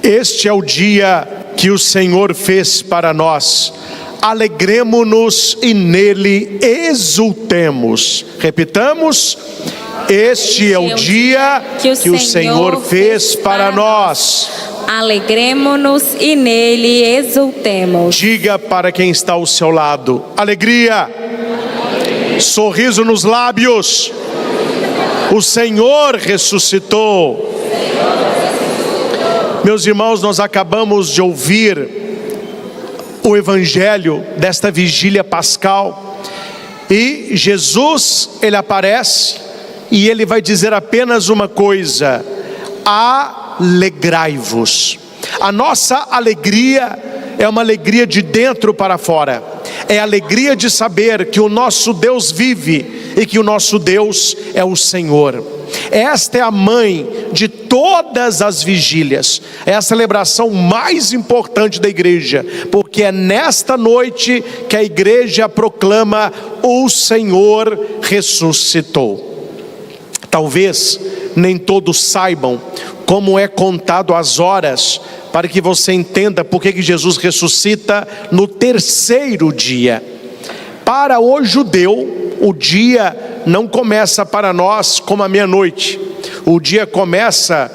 Este é o dia que o Senhor fez para nós. Alegremo-nos e nele exultemos. Repitamos: este é o dia que o Senhor fez para nós. Alegremo-nos e nele exultemos. Diga para quem está ao seu lado: alegria, sorriso nos lábios. O Senhor ressuscitou. Meus irmãos, nós acabamos de ouvir o evangelho desta vigília pascal, e Jesus, ele aparece e ele vai dizer apenas uma coisa: alegrai-vos. A nossa alegria é uma alegria de dentro para fora, é a alegria de saber que o nosso Deus vive e que o nosso Deus é o Senhor. Esta é a mãe de todas as vigílias, é a celebração mais importante da igreja, porque é nesta noite que a igreja proclama: o Senhor ressuscitou. Talvez nem todos saibam como é contado as horas, para que você entenda por que Jesus ressuscita no terceiro dia. Para o judeu, o dia não começa para nós como a meia-noite. O dia começa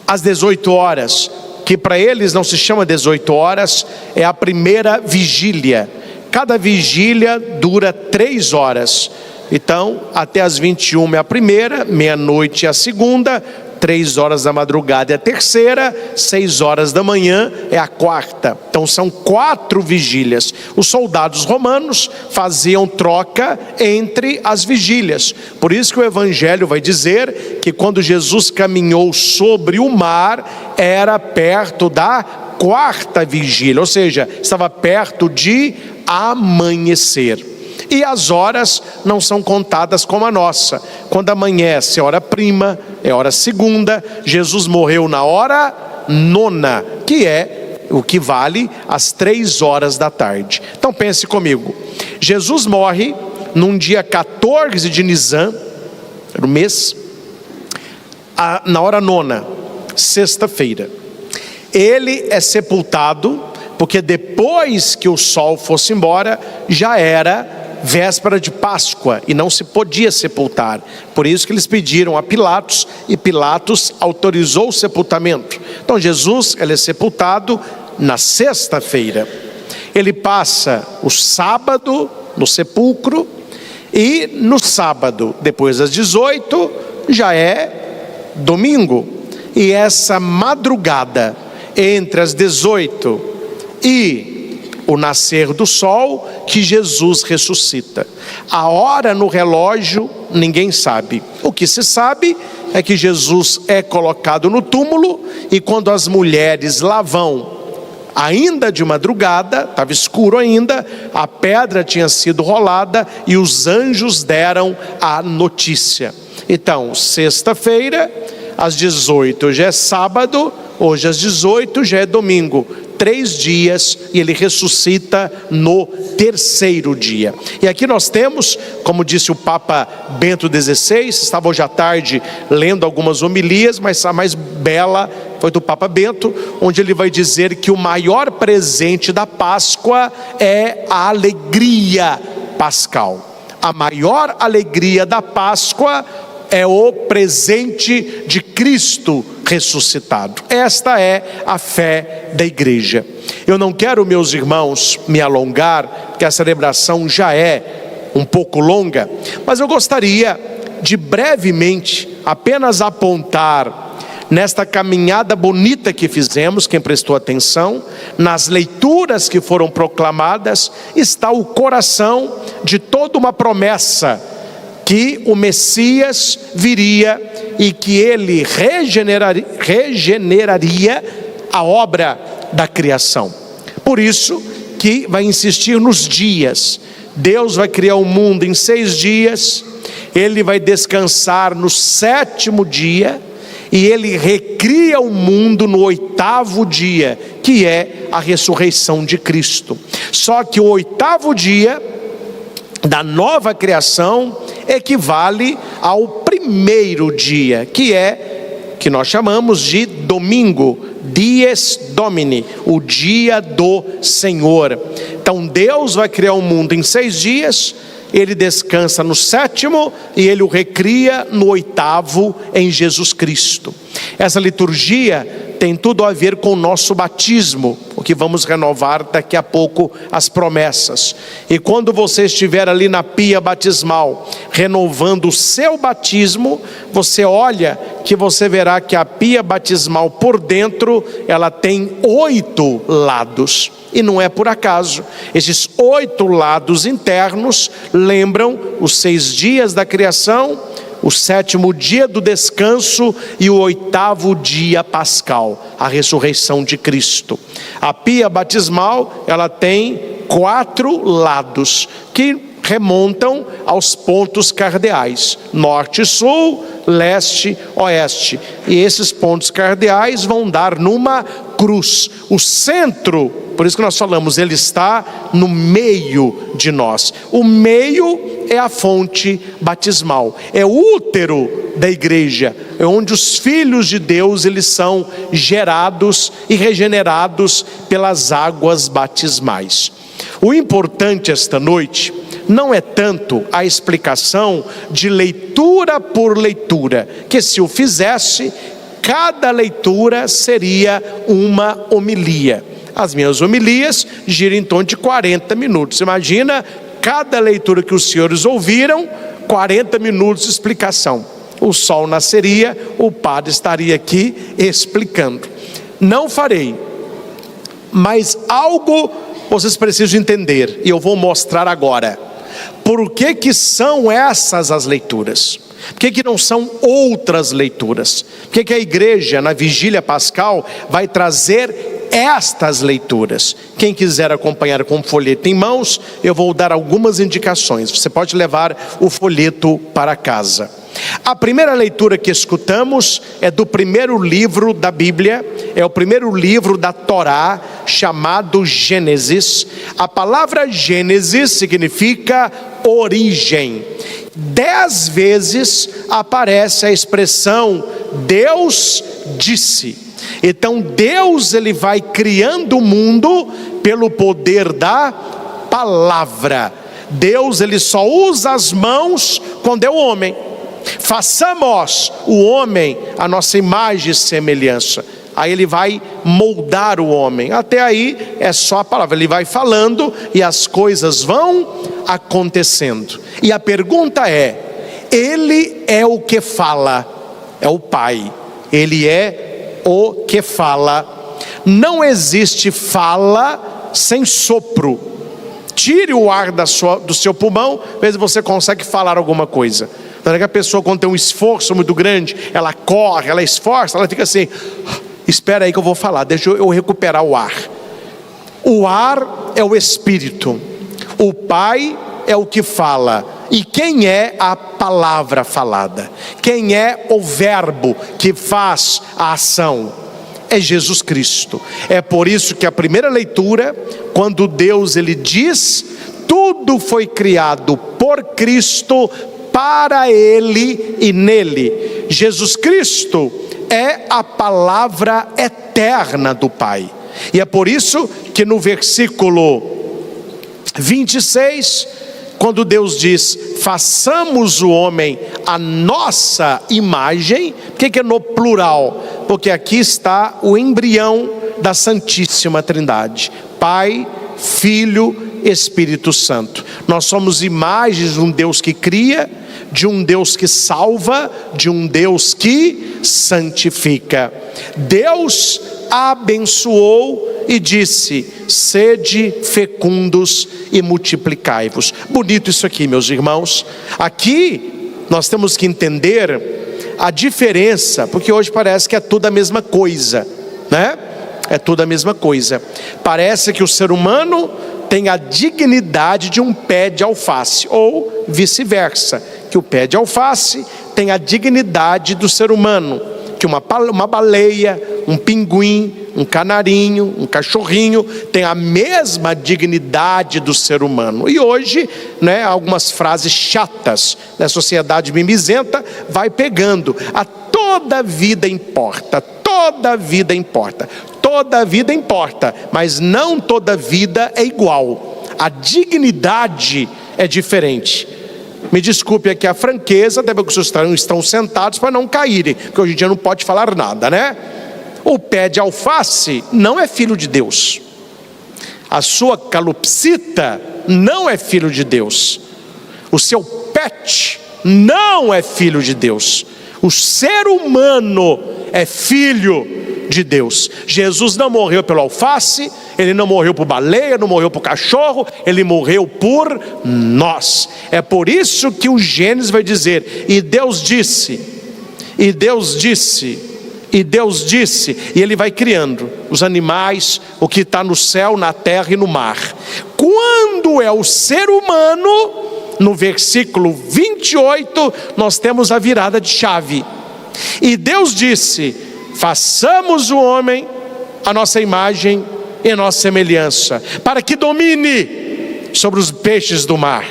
às 18 horas, que para eles não se chama 18 horas, é a primeira vigília. Cada vigília dura 3 horas. Então, até as 21 é a primeira, meia-noite é a segunda, 3 horas da madrugada é a terceira, 6 horas da manhã é a quarta. Então são 4 vigílias. Os soldados romanos faziam troca entre as vigílias. Por isso que o evangelho vai dizer que quando Jesus caminhou sobre o mar, era perto da 4ª vigília, ou seja, estava perto de amanhecer. E as horas não são contadas como a nossa. Quando amanhece é hora prima, é hora segunda. Jesus morreu na hora 9ª, que é o que vale às 3 horas da tarde. Então pense comigo: Jesus morre num dia 14 de Nisan, no mês, na hora 9ª, sexta-feira. Ele é sepultado, porque depois que o sol fosse embora, já era véspera de Páscoa e não se podia sepultar. Por isso que eles pediram a Pilatos, e Pilatos autorizou o sepultamento. Então Jesus, ele é sepultado na sexta-feira. Ele passa o sábado no sepulcro, e no sábado, depois das 18, já é domingo. E essa madrugada entre as 18 e o nascer do sol, que Jesus ressuscita. A hora no relógio ninguém sabe. O que se sabe é que Jesus é colocado no túmulo, e quando as mulheres lá vão, ainda de madrugada, estava escuro ainda, a pedra tinha sido rolada e os anjos deram a notícia. Então, sexta-feira, às 18 já é sábado, hoje às 18 já é domingo. 3 dias, e ele ressuscita no terceiro dia. E aqui nós temos, como disse o Papa Bento XVI, estava hoje à tarde lendo algumas homilias, mas a mais bela foi do Papa Bento, onde ele vai dizer que o maior presente da Páscoa é a alegria pascal. A maior alegria da Páscoa é o presente de Cristo ressuscitado. Esta é a fé da igreja. Eu não quero, meus irmãos, me alongar, porque a celebração já é um pouco longa, mas eu gostaria de brevemente apenas apontar nesta caminhada bonita que fizemos, quem prestou atenção, nas leituras que foram proclamadas, está o coração de toda uma promessa, que o Messias viria e que ele regeneraria a obra da criação. Por isso que vai insistir nos dias. Deus vai criar o mundo em 6 dias, ele vai descansar no 7º dia, e ele recria o mundo no 8º dia, que é a ressurreição de Cristo. Só que o 8º dia da nova criação equivale ao primeiro dia, que nós chamamos de domingo, dies Domini, o dia do Senhor. Então Deus vai criar o mundo em 6 dias, Ele descansa no 7º e Ele o recria no 8º em Jesus Cristo. Essa liturgia tem tudo a ver com o nosso batismo, o que vamos renovar daqui a pouco as promessas. E quando você estiver ali na pia batismal, renovando o seu batismo, você olha que você verá que a pia batismal por dentro, ela tem 8 lados. E não é por acaso. Esses 8 lados internos lembram os 6 dias da criação, o 7º dia do descanso e o 8º dia pascal, a ressurreição de Cristo. A pia batismal, ela tem 4 lados que remontam aos pontos cardeais: norte, sul, leste, oeste. E esses pontos cardeais vão dar numa cruz. O centro, por isso que nós falamos, ele está no meio de nós. O meio é a fonte batismal, é o útero da igreja, é onde os filhos de Deus eles são gerados e regenerados pelas águas batismais. O importante esta noite não é tanto a explicação de leitura por leitura, que se eu fizesse, cada leitura seria uma homilia. As minhas homilias giram em torno de 40 minutos. Imagina cada leitura que os senhores ouviram, 40 minutos de explicação. O sol nasceria, o padre estaria aqui explicando. Não farei, mas algo vocês precisam entender, e eu vou mostrar agora. Por que são essas as leituras? Por que não são outras leituras? Por que a igreja na vigília pascal vai trazer estas leituras? Quem quiser acompanhar com o folheto em mãos, eu vou dar algumas indicações. Você pode levar o folheto para casa. A primeira leitura que escutamos é do primeiro livro da Bíblia, é o primeiro livro da Torá, chamado Gênesis. A palavra Gênesis significa origem. 10 vezes aparece a expressão Deus disse. Então Deus ele vai criando o mundo pelo poder da palavra. Deus ele só usa as mãos quando é o homem. Façamos o homem a nossa imagem e semelhança. Aí ele vai moldar o homem. Até aí é só a palavra. Ele vai falando e as coisas vão acontecendo. E a pergunta é: ele é o que fala? É o Pai. Ele é o que fala. Não existe fala sem sopro. Tire o ar do seu pulmão, vê se você consegue falar alguma coisa. Então, a pessoa, quando tem um esforço muito grande, ela corre, ela esforça, ela fica assim: espera aí que eu vou falar, deixa eu recuperar o ar. O ar é o Espírito, o Pai é o que fala. E quem é a palavra falada? Quem é o verbo que faz a ação? É Jesus Cristo. É por isso que a primeira leitura, quando Deus ele diz, tudo foi criado por Cristo, para Ele e nele. Jesus Cristo é a palavra eterna do Pai. E é por isso que no versículo 26, quando Deus diz, façamos o homem a nossa imagem, por que é no plural? Porque aqui está o embrião da Santíssima Trindade, Pai, Filho, Espírito Santo. Nós somos imagens de um Deus que cria, de um Deus que salva, de um Deus que santifica. Deus abençoou e disse, sede fecundos e multiplicai-vos. Bonito isso aqui, meus irmãos. Aqui nós temos que entender a diferença, porque hoje parece que é tudo a mesma coisa, né? É tudo a mesma coisa. Parece que o ser humano tem a dignidade de um pé de alface, ou vice-versa, que o pé de alface tem a dignidade do ser humano, que uma baleia, um pinguim, um canarinho, um cachorrinho tem a mesma dignidade do ser humano. E hoje, né, algumas frases chatas da sociedade mimizenta vai pegando: a toda vida importa, toda vida importa. Toda vida importa, mas não toda vida é igual. A dignidade é diferente. Me desculpe aqui a franqueza, até porque os senhores estão sentados para não caírem, porque hoje em dia não pode falar nada, né? O pé de alface não é filho de Deus. A sua calopsita não é filho de Deus. O seu pet não é filho de Deus. O ser humano é filho de Deus. Jesus não morreu pelo alface, ele não morreu por baleia, não morreu por cachorro, ele morreu por nós. É por isso que o Gênesis vai dizer: e Deus disse, e Deus disse, e Deus disse, e ele vai criando os animais, o que está no céu, na terra e no mar. Quando é o ser humano, no versículo 28, nós temos a virada de chave. E Deus disse: façamos o homem a nossa imagem e a nossa semelhança, para que domine sobre os peixes do mar,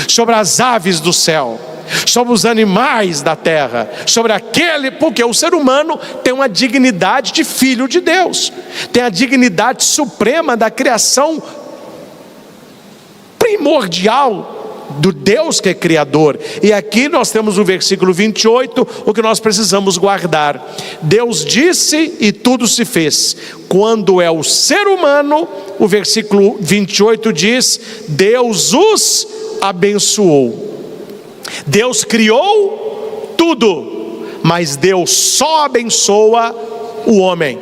sobre as aves do céu, sobre os animais da terra, sobre aquele, porque o ser humano tem uma dignidade de filho de Deus, tem a dignidade suprema da criação primordial do Deus que é criador. E aqui nós temos no versículo 28 o que nós precisamos guardar. Deus disse e tudo se fez. Quando é o ser humano, o versículo 28 diz: Deus os abençoou. Deus criou tudo, mas Deus só abençoa o homem.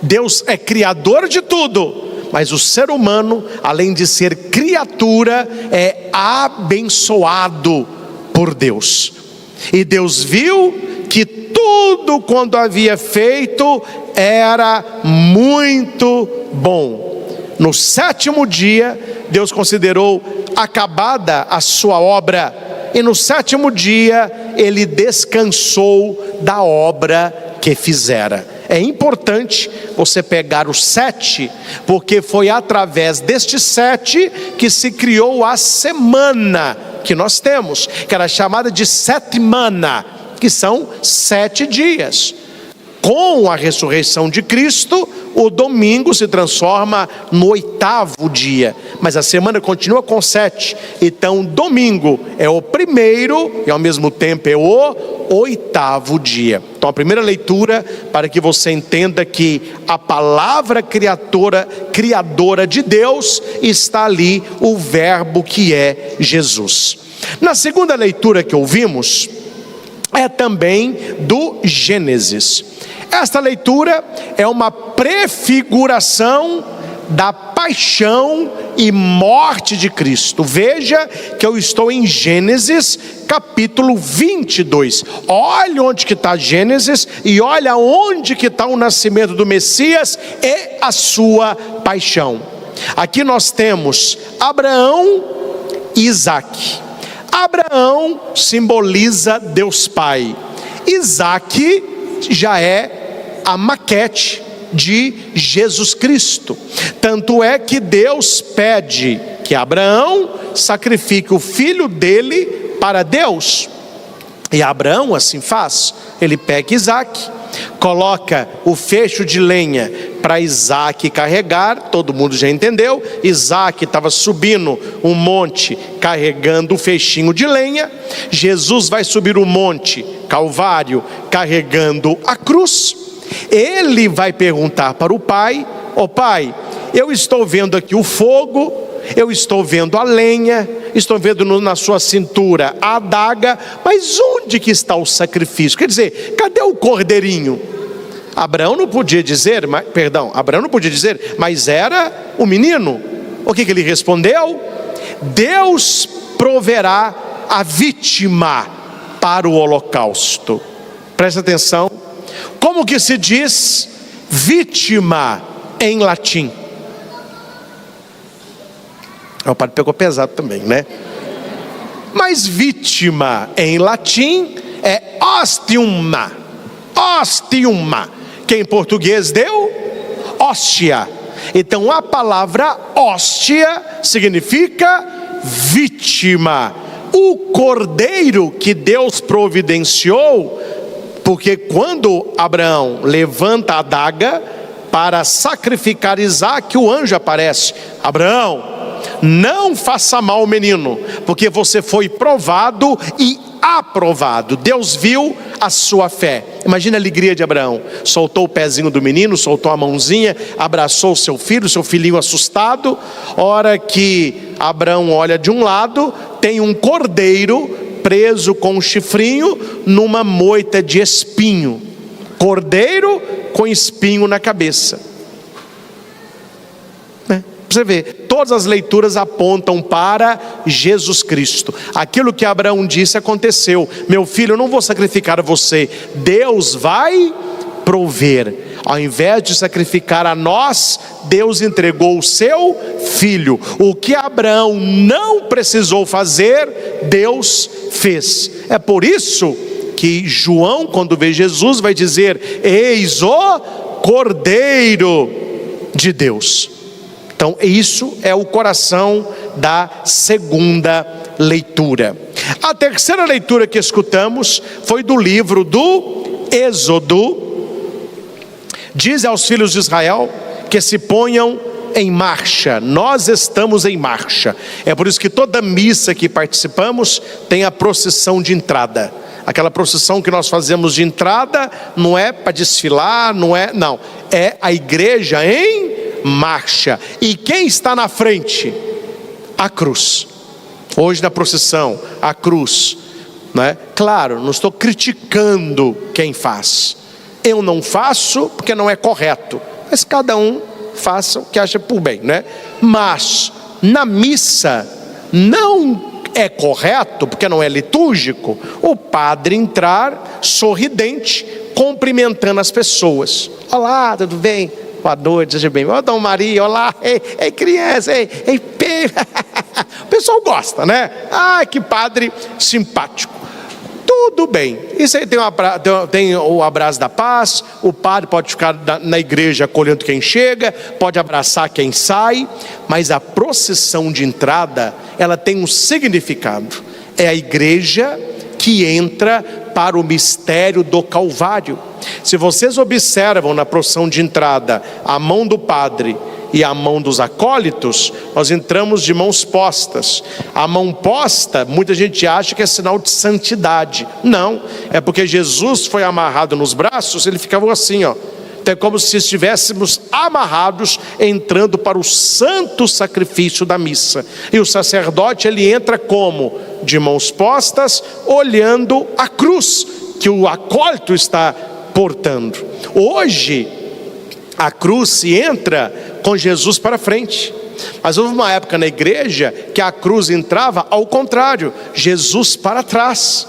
Deus é criador de tudo, mas o ser humano, além de ser criatura, é abençoado por Deus. E Deus viu que tudo quanto havia feito era muito bom. No sétimo dia, Deus considerou acabada a sua obra, e no sétimo dia ele descansou da obra que fizera. É importante você pegar o 7, porque foi através deste 7 que se criou a semana que nós temos, que era chamada de setmana, que são 7 dias. Com a ressurreição de Cristo, o domingo se transforma no 8º dia, mas a semana continua com 7. Então domingo é o primeiro e ao mesmo tempo é o 8º dia. Então a primeira leitura, para que você entenda que a palavra criadora de Deus está ali, o verbo que é Jesus. Na segunda leitura que ouvimos, é também do Gênesis. Esta leitura é uma prefiguração da paixão e morte de Cristo. Veja que eu estou em Gênesis capítulo 22. Olha onde que está Gênesis e olha onde que está o nascimento do Messias e a sua paixão. Aqui nós temos Abraão e Isaque. Abraão simboliza Deus Pai. Isaque já é a maquete de Jesus Cristo. Tanto é que Deus pede que Abraão sacrifique o filho dele para Deus. E Abraão assim faz. Ele pega Isaque, coloca o fecho de lenha para Isaque carregar. Todo mundo já entendeu. Isaque estava subindo um monte carregando o fechinho de lenha. Jesus vai subir o monte Calvário carregando a cruz. Ele vai perguntar para o pai: ó pai, eu estou vendo aqui o fogo, eu estou vendo a lenha, estou vendo na sua cintura a adaga, mas onde que está o sacrifício? Quer dizer, cadê o cordeirinho? Abraão não podia dizer, mas era o menino. O que ele respondeu? Deus proverá a vítima para o holocausto. Presta atenção, como que se diz vítima em latim? O padre pegou pesado também, né? Mas vítima em latim é ostiuma. Ostiuma, que em português deu hóstia. Então a palavra hóstia significa vítima. O cordeiro que Deus providenciou Porque quando Abraão levanta a adaga para sacrificar Isaque, o anjo aparece: Abraão, não faça mal ao menino, porque você foi provado e aprovado. Deus viu a sua fé. Imagina a alegria de Abraão. Soltou o pezinho do menino, soltou a mãozinha, abraçou seu filhinho assustado. Hora que Abraão olha de um lado, tem um cordeiro preso com um chifrinho numa moita de espinho. Cordeiro com espinho na cabeça. Você vê, todas as leituras apontam para Jesus Cristo. Aquilo que Abraão disse aconteceu: meu filho, eu não vou sacrificar você, Deus vai prover. Ao invés de sacrificar a nós, Deus entregou o seu filho. O que Abraão não precisou fazer, Deus fez. É por isso que João, quando vê Jesus, vai dizer: eis o Cordeiro de Deus. Então isso é o coração da segunda leitura. A terceira leitura que escutamos foi do livro do Êxodo. Diz aos filhos de Israel que se ponham em marcha. Nós estamos em marcha. É por isso que toda missa que participamos tem a procissão de entrada. Aquela procissão que nós fazemos de entrada não é para desfilar, não, é a igreja em marcha. E quem está na frente? A cruz. Hoje na procissão, a cruz, não é? Claro, não estou criticando quem faz. Eu não faço porque não é correto, mas cada um faça o que acha por bem, né? Mas na missa não é correto, porque não é litúrgico, o padre entrar sorridente, cumprimentando as pessoas. Olá, tudo bem? Boa noite, seja bem. Ó, Dom Maria, olá, ei criança, ei, o pessoal gosta, né? Ah, que padre simpático. Tudo bem. Isso aí tem o abraço da paz. O padre pode ficar na igreja acolhendo quem chega, pode abraçar quem sai, mas a procissão de entrada, ela tem um significado. É a igreja que entra para o mistério do Calvário. Se vocês observam na procissão de entrada a mão do padre e a mão dos acólitos, nós entramos de mãos postas. A mão posta, muita gente acha que é sinal de santidade. Não, é porque Jesus foi amarrado nos braços, ele ficava assim, ó. Então é como se estivéssemos amarrados, entrando para o santo sacrifício da missa. E o sacerdote, ele entra como? De mãos postas, olhando a cruz que o acólito está portando. Hoje a cruz se entra com Jesus para frente, mas houve uma época na igreja que a cruz entrava ao contrário, Jesus para trás.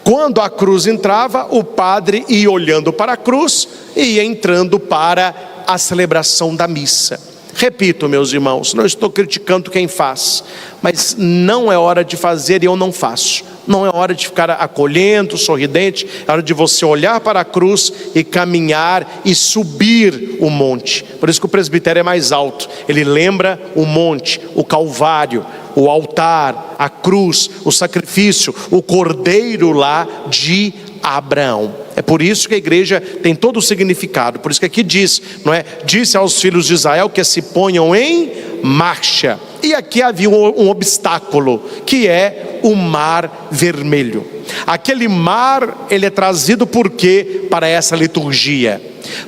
Quando a cruz entrava, o padre ia olhando para a cruz e ia entrando para a celebração da missa. Repito, meus irmãos, não estou criticando quem faz, mas não é hora de fazer e eu não faço. Não é hora de ficar acolhendo, sorridente. É hora de você olhar para a cruz e caminhar e subir o monte. Por isso que o presbitério é mais alto. Ele lembra o monte, o Calvário, o altar, a cruz, o sacrifício, o cordeiro lá de Abraão. É por isso que a igreja tem todo o significado. Por isso que aqui diz, não é? Disse aos filhos de Israel que se ponham em marcha. E aqui havia um obstáculo, que é o Mar Vermelho. Aquele mar, ele é trazido por quê? Para essa liturgia.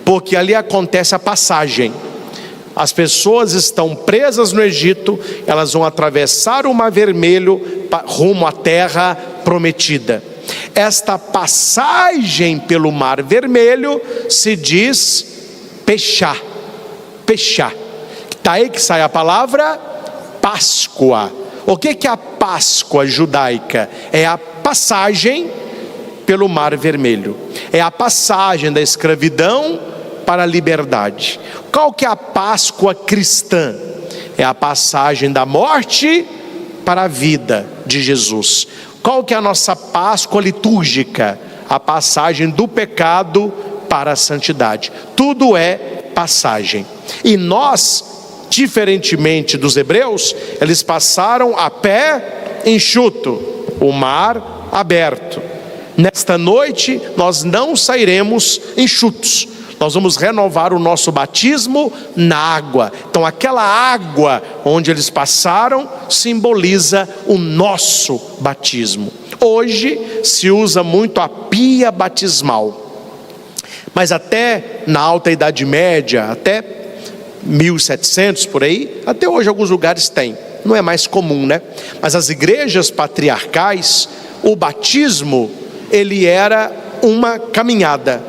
Porque ali acontece a passagem. As pessoas estão presas no Egito, elas vão atravessar o Mar Vermelho rumo à terra prometida. Esta passagem pelo Mar Vermelho se diz Pechá. Daí que sai a palavra Páscoa. O que é a Páscoa judaica? É a passagem pelo Mar Vermelho. É a passagem da escravidão para a liberdade. Qual que é a Páscoa cristã? É a passagem da morte para a vida de Jesus. Qual que é a nossa Páscoa litúrgica? A passagem do pecado para a santidade. Tudo é passagem. E nós, diferentemente dos hebreus, eles passaram a pé enxuto, o mar aberto. Nesta noite nós não sairemos enxutos. Nós vamos renovar o nosso batismo na água. Então aquela água onde eles passaram simboliza o nosso batismo. Hoje se usa muito a pia batismal, mas até na Alta Idade Média, até 1700 por aí, até hoje alguns lugares têm. Não é mais comum, né? Mas as igrejas patriarcais, o batismo, ele era uma caminhada.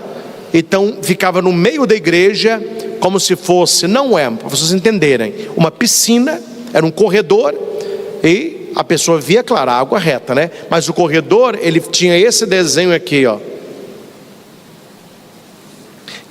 Então ficava no meio da igreja, como se fosse, não é, para vocês entenderem, uma piscina, era um corredor, e a pessoa via, claro, a água reta, né? Mas o corredor, ele tinha esse desenho aqui, ó,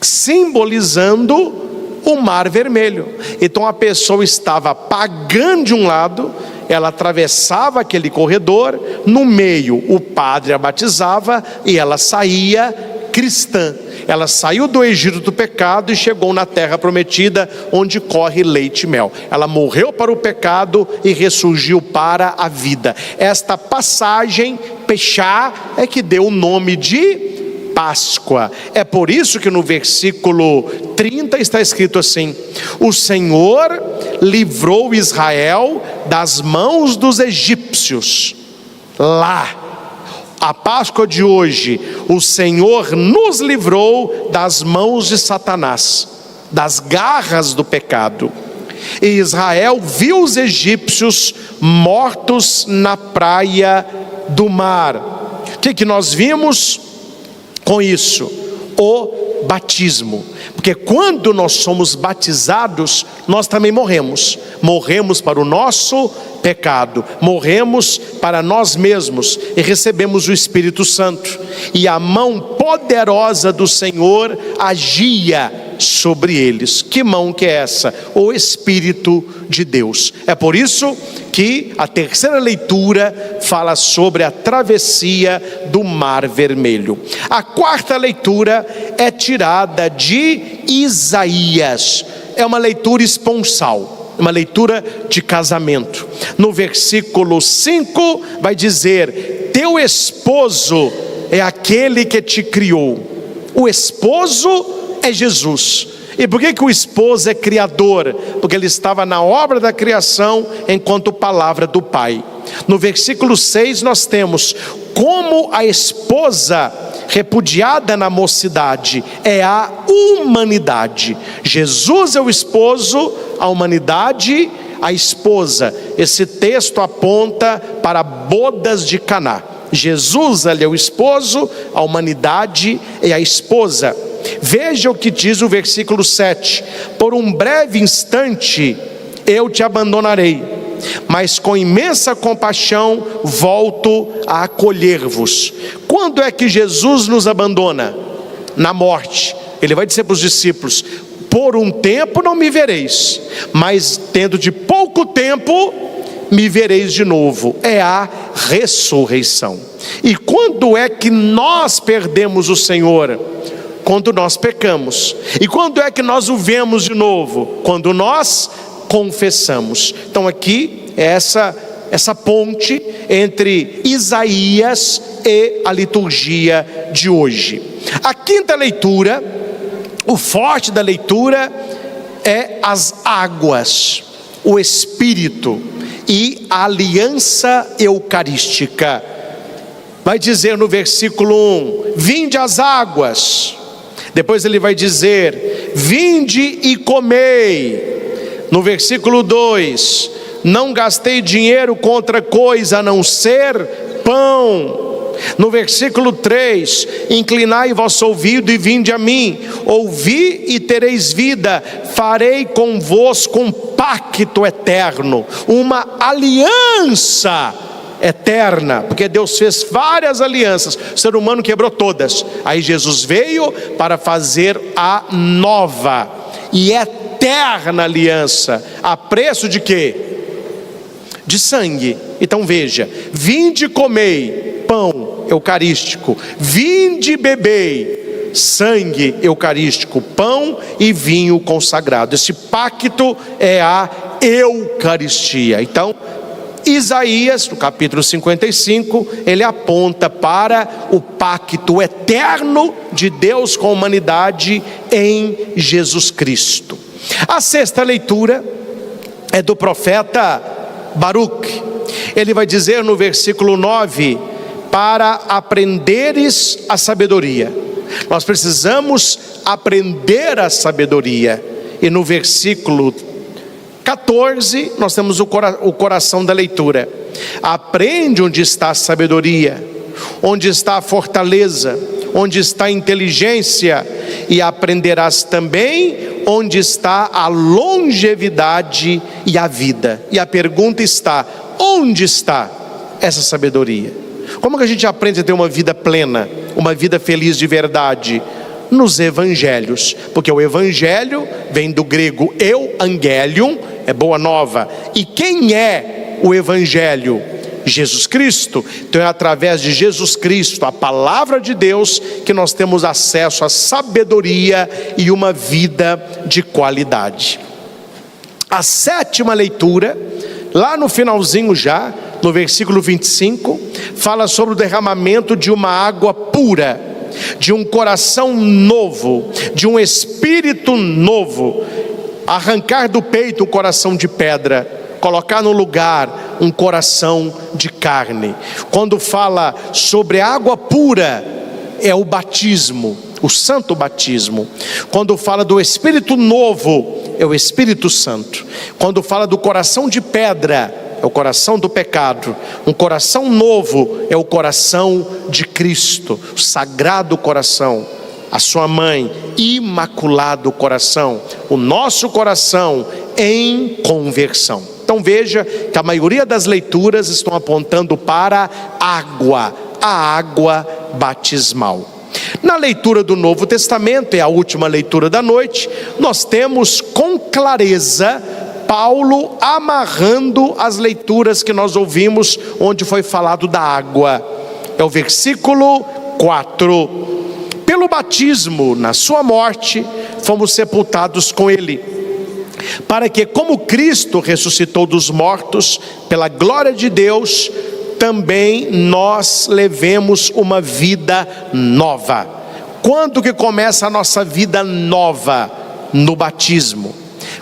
simbolizando o Mar Vermelho. Então a pessoa estava pagando de um lado, ela atravessava aquele corredor, no meio o padre a batizava e ela saía cristã. Ela saiu do Egito do pecado e chegou na terra prometida, onde corre leite e mel. Ela morreu para o pecado e ressurgiu para a vida. Esta passagem, Pechá, é que deu o nome de Páscoa. É por isso que no versículo 30 está escrito assim: o Senhor livrou Israel das mãos dos egípcios. Lá, a Páscoa de hoje, o Senhor nos livrou das mãos de Satanás, das garras do pecado. E Israel viu os egípcios mortos na praia do mar. O que nós vimos com isso? O batismo. Porque quando nós somos batizados, nós também morremos. Morremos para o nosso pecado, morremos para nós mesmos e recebemos o Espírito Santo. E a mão poderosa do Senhor agia sobre eles. Que mão que é essa? O Espírito de Deus. É por isso que a terceira leitura fala sobre a travessia do Mar Vermelho. A quarta leitura é tirada de Isaías. É uma leitura esponsal, uma leitura de casamento. No versículo 5 vai dizer: teu esposo é aquele que te criou. O esposo é Jesus. E por que o esposo é criador? Porque ele estava na obra da criação enquanto palavra do Pai. No versículo 6 nós temos como a esposa repudiada na mocidade é a humanidade. Jesus é o esposo, a humanidade a esposa. Esse texto aponta para bodas de Caná. Jesus ele é o esposo, a humanidade é a esposa. Veja o que diz o versículo 7: por um breve instante eu te abandonarei, mas com imensa compaixão volto a acolher-vos. Quando é que Jesus nos abandona? Na morte. Ele vai dizer para os discípulos: por um tempo não me vereis, mas tendo de pouco tempo me vereis de novo. É a ressurreição. E quando é que nós perdemos o Senhor? Quando nós pecamos. E quando é que nós o vemos de novo? Quando nós confessamos. Então aqui é essa ponte entre Isaías e a liturgia de hoje. A quinta leitura, o forte da leitura é as águas, o Espírito e a aliança eucarística. Vai dizer no versículo 1: vinde as águas. Depois ele vai dizer: vinde e comei. No versículo 2: não gastei dinheiro com outra coisa a não ser pão. No versículo 3: inclinai vosso ouvido e vinde a mim, ouvi e tereis vida, farei convosco um pacto eterno, uma aliança eterna, porque Deus fez várias alianças, o ser humano quebrou todas, aí Jesus veio para fazer a nova e eterna aliança, a preço de quê? De sangue. Então veja: vinde e comei, pão eucarístico, vinde e bebei, sangue eucarístico, pão e vinho consagrado. Esse pacto é a Eucaristia. Então Isaías, no capítulo 55, ele aponta para o pacto eterno de Deus com a humanidade em Jesus Cristo. A sexta leitura é do profeta Baruque. Ele vai dizer no versículo 9: para aprenderes a sabedoria. Nós precisamos aprender a sabedoria. E no versículo 14, nós temos o coração da leitura. Aprende onde está a sabedoria, onde está a fortaleza, onde está a inteligência, e aprenderás também onde está a longevidade e a vida. E a pergunta está: onde está essa sabedoria? Como que a gente aprende a ter uma vida plena, uma vida feliz de verdade? Nos evangelhos, porque o evangelho vem do grego euangelion, é boa nova. E quem é o evangelho? Jesus Cristo. Então é através de Jesus Cristo, a palavra de Deus, que nós temos acesso à sabedoria e uma vida de qualidade. A sétima leitura, lá no finalzinho já, no versículo 25, fala sobre o derramamento de uma água pura, de um coração novo, de um espírito novo. Arrancar do peito o coração de pedra, colocar no lugar um coração de carne. Quando fala sobre água pura, é o batismo, o santo batismo. Quando fala do espírito novo, é o Espírito Santo. Quando fala do coração de pedra, é o coração do pecado. Um coração novo é o coração de Cristo, o sagrado coração. A sua mãe, imaculado coração, o nosso coração em conversão. Então veja que a maioria das leituras estão apontando para água, a água batismal. Na leitura do Novo Testamento, é a última leitura da noite, nós temos com clareza Paulo amarrando as leituras que nós ouvimos, onde foi falado da água. É o versículo 4. Pelo batismo, na sua morte, fomos sepultados com ele, para que, como Cristo ressuscitou dos mortos, pela glória de Deus, também nós levemos uma vida nova. Quando que começa a nossa vida nova? No batismo.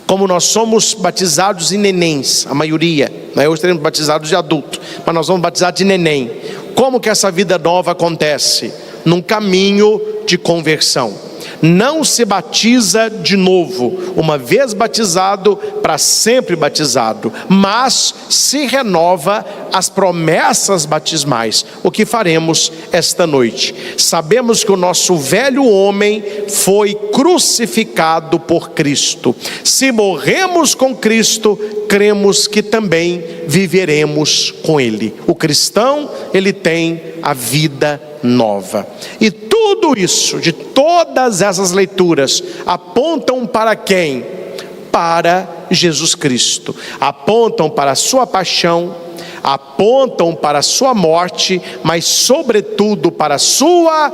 Como nós somos batizados em nenéns, a maioria, né? Hoje teremos batizados de adulto, mas nós vamos batizar de neném. Como que essa vida nova acontece? Num caminho de conversão. Não se batiza de novo, uma vez batizado, para sempre batizado, mas se renova as promessas batismais, o que faremos esta noite. Sabemos que o nosso velho homem foi crucificado por Cristo. Se morremos com Cristo, cremos que também viveremos com Ele. O cristão, ele tem a vida nova. E tudo isso, de todas essas leituras, apontam para quem? Para Jesus Cristo. Apontam para a sua paixão, apontam para a sua morte, mas sobretudo para a sua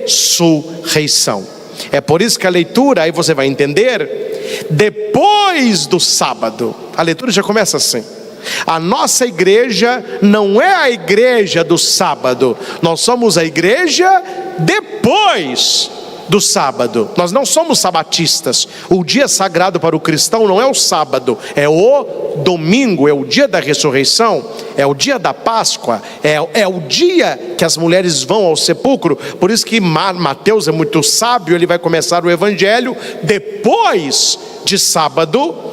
ressurreição. É por isso que a leitura, aí você vai entender, depois do sábado, a leitura já começa assim. A nossa igreja não é a igreja do sábado, nós somos a igreja depois do sábado. Nós não somos sabatistas. O dia sagrado para o cristão não é o sábado, é o domingo, é o dia da ressurreição, é o dia da Páscoa, é o dia que as mulheres vão ao sepulcro. Por isso que Mateus é muito sábio, ele vai começar o evangelho depois de sábado,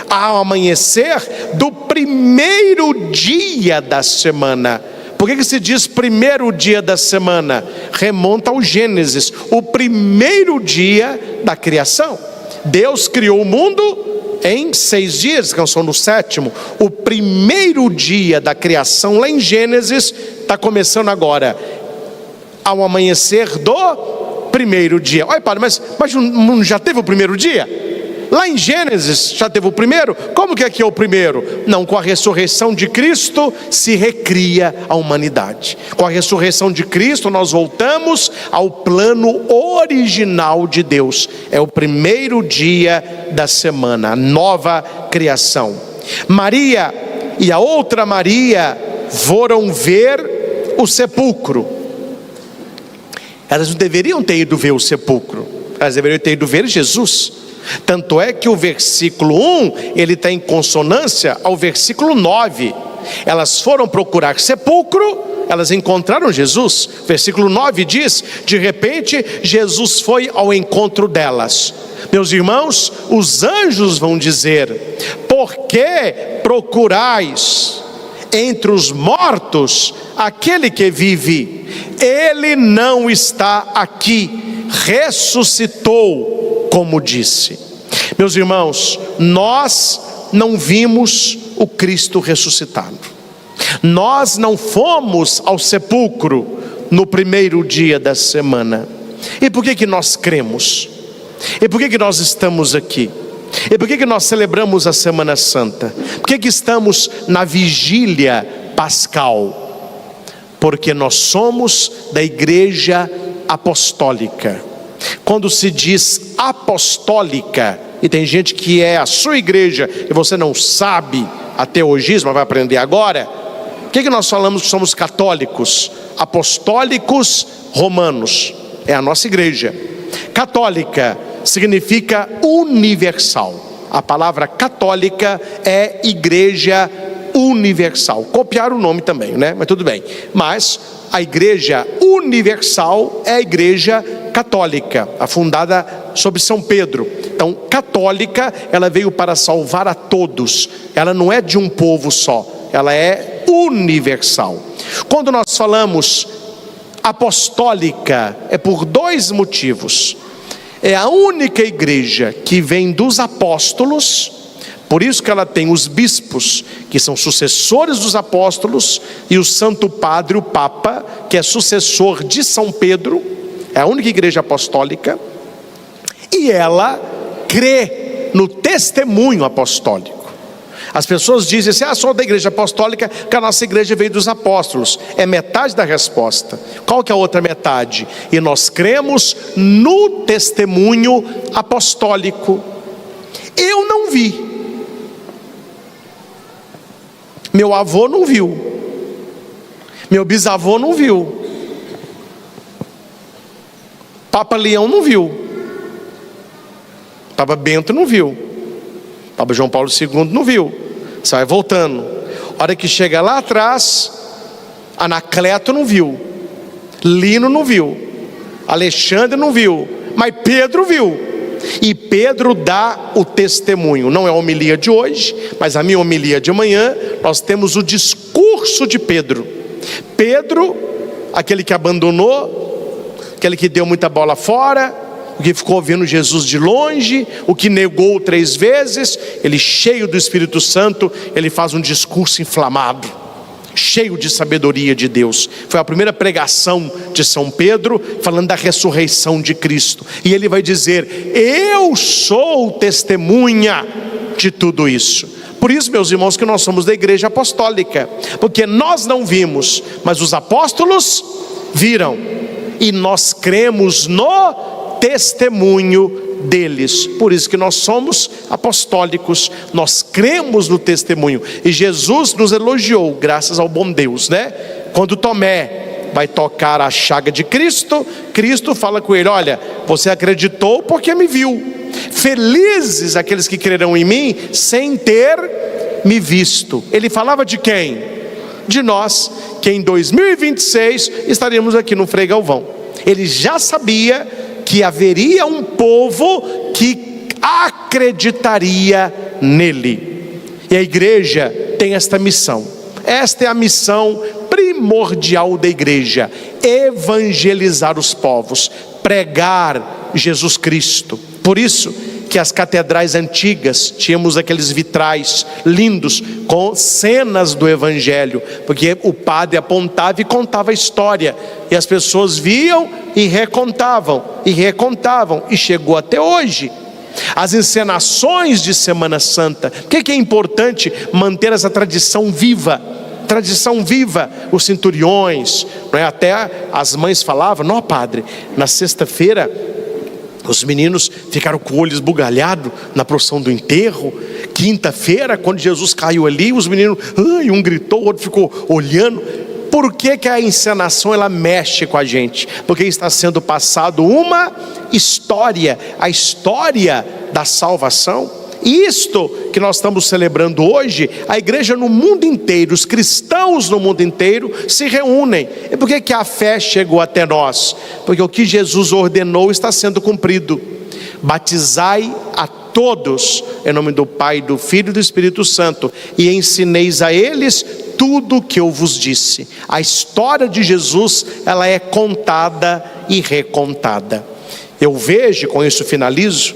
ao amanhecer do primeiro dia da semana. Por que se diz primeiro dia da semana? Remonta ao Gênesis, o primeiro dia da criação. Deus criou o mundo em 6 dias, descansou no 7º. O primeiro dia da criação, lá em Gênesis, está começando agora, ao amanhecer do primeiro dia. Olha, padre, mas não já teve o primeiro dia? Lá em Gênesis já teve o primeiro? Como que aqui é o primeiro? Não, com a ressurreição de Cristo se recria a humanidade. Com a ressurreição de Cristo nós voltamos ao plano original de Deus. É o primeiro dia da semana, a nova criação. Maria e a outra Maria foram ver o sepulcro. Elas não deveriam ter ido ver o sepulcro, elas deveriam ter ido ver Jesus. Tanto é que o versículo 1, ele está em consonância ao versículo 9. Elas foram procurar sepulcro, elas encontraram Jesus. Versículo 9 diz: de repente Jesus foi ao encontro delas. Meus irmãos, os anjos vão dizer: por que procurais entre os mortos aquele que vive? Ele não está aqui, ressuscitou, como disse. Meus irmãos, nós não vimos o Cristo ressuscitado. Nós não fomos ao sepulcro no primeiro dia da semana. E por que nós cremos? E por que nós estamos aqui? E por que nós celebramos a Semana Santa? Por que estamos na vigília pascal? Porque nós somos da igreja apostólica. Quando se diz apostólica, e tem gente que é a sua igreja e você não sabe a teologismo, vai aprender agora. O que nós falamos que somos católicos? Apostólicos romanos, é a nossa igreja. Católica significa universal. A palavra católica é igreja universal. Copiar o nome também, né? Mas tudo bem. Mas a igreja universal é a igreja católica, fundada sob São Pedro. Então, católica, ela veio para salvar a todos. Ela não é de um povo só, ela é universal. Quando nós falamos apostólica, é por dois motivos. É a única igreja que vem dos apóstolos, por isso que ela tem os bispos, que são sucessores dos apóstolos, e o Santo Padre, o Papa, que é sucessor de São Pedro. É a única igreja apostólica. E ela crê no testemunho apostólico. As pessoas dizem assim: sou da igreja apostólica, que a nossa igreja veio dos apóstolos. É metade da resposta. Qual que é a outra metade? E nós cremos no testemunho apostólico. Eu não vi. Meu avô não viu. Meu bisavô não viu. Papa Leão não viu. Papa Bento não viu. Papa João Paulo II não viu. Você vai voltando. A hora que chega lá atrás, Anacleto não viu. Lino não viu. Alexandre não viu. Mas Pedro viu. E Pedro dá o testemunho. Não é a homilia de hoje, mas a minha homilia de amanhã, nós temos o discurso de Pedro. Pedro, aquele que abandonou, aquele que deu muita bola fora, o que ficou vendo Jesus de longe, o que negou 3 vezes, ele cheio do Espírito Santo, ele faz um discurso inflamado, cheio de sabedoria de Deus. Foi a primeira pregação de São Pedro, falando da ressurreição de Cristo. E ele vai dizer: eu sou testemunha de tudo isso. Por isso, meus irmãos, que nós somos da igreja apostólica, porque nós não vimos, mas os apóstolos viram, e nós cremos no testemunho deles. Por isso que nós somos apostólicos, nós cremos no testemunho. E Jesus nos elogiou, graças ao bom Deus, né? Quando Tomé vai tocar a chaga de Cristo, Cristo fala com ele: olha, você acreditou porque me viu. Felizes aqueles que crerão em mim sem ter me visto. Ele falava de quem? De nós, que em 2026 estaríamos aqui no Frei Galvão. Ele já sabia que haveria um povo que acreditaria nele. E a igreja tem esta missão. Esta é a missão primordial da igreja: evangelizar os povos, pregar Jesus Cristo. Por isso que as catedrais antigas tínhamos aqueles vitrais lindos com cenas do evangelho, porque o padre apontava e contava a história, e as pessoas viam e recontavam, e chegou até hoje. As encenações de Semana Santa, por que é importante manter essa tradição viva? Tradição viva, os centuriões, não é? Até as mães falavam: não, padre, na sexta-feira Os meninos ficaram com o olho esbugalhado na procissão do enterro. Quinta-feira, quando Jesus caiu ali, os meninos, um gritou, o outro ficou olhando. Por que que a encenação ela mexe com a gente? Porque está sendo passado uma história, a história da salvação. Isto que nós estamos celebrando hoje, a igreja no mundo inteiro, os cristãos no mundo inteiro se reúnem. E por que que a fé chegou até nós? Porque o que Jesus ordenou está sendo cumprido. Batizai a todos em nome do Pai, do Filho e do Espírito Santo, e ensineis a eles tudo o que eu vos disse. A história de Jesus, ela é contada e recontada. Eu vejo, com isso finalizo,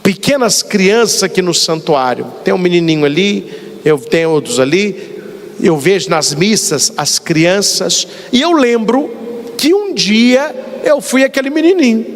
pequenas crianças aqui no santuário. Tem um menininho ali, eu tenho outros ali. Eu vejo nas missas as crianças, e eu lembro que um dia eu fui aquele menininho.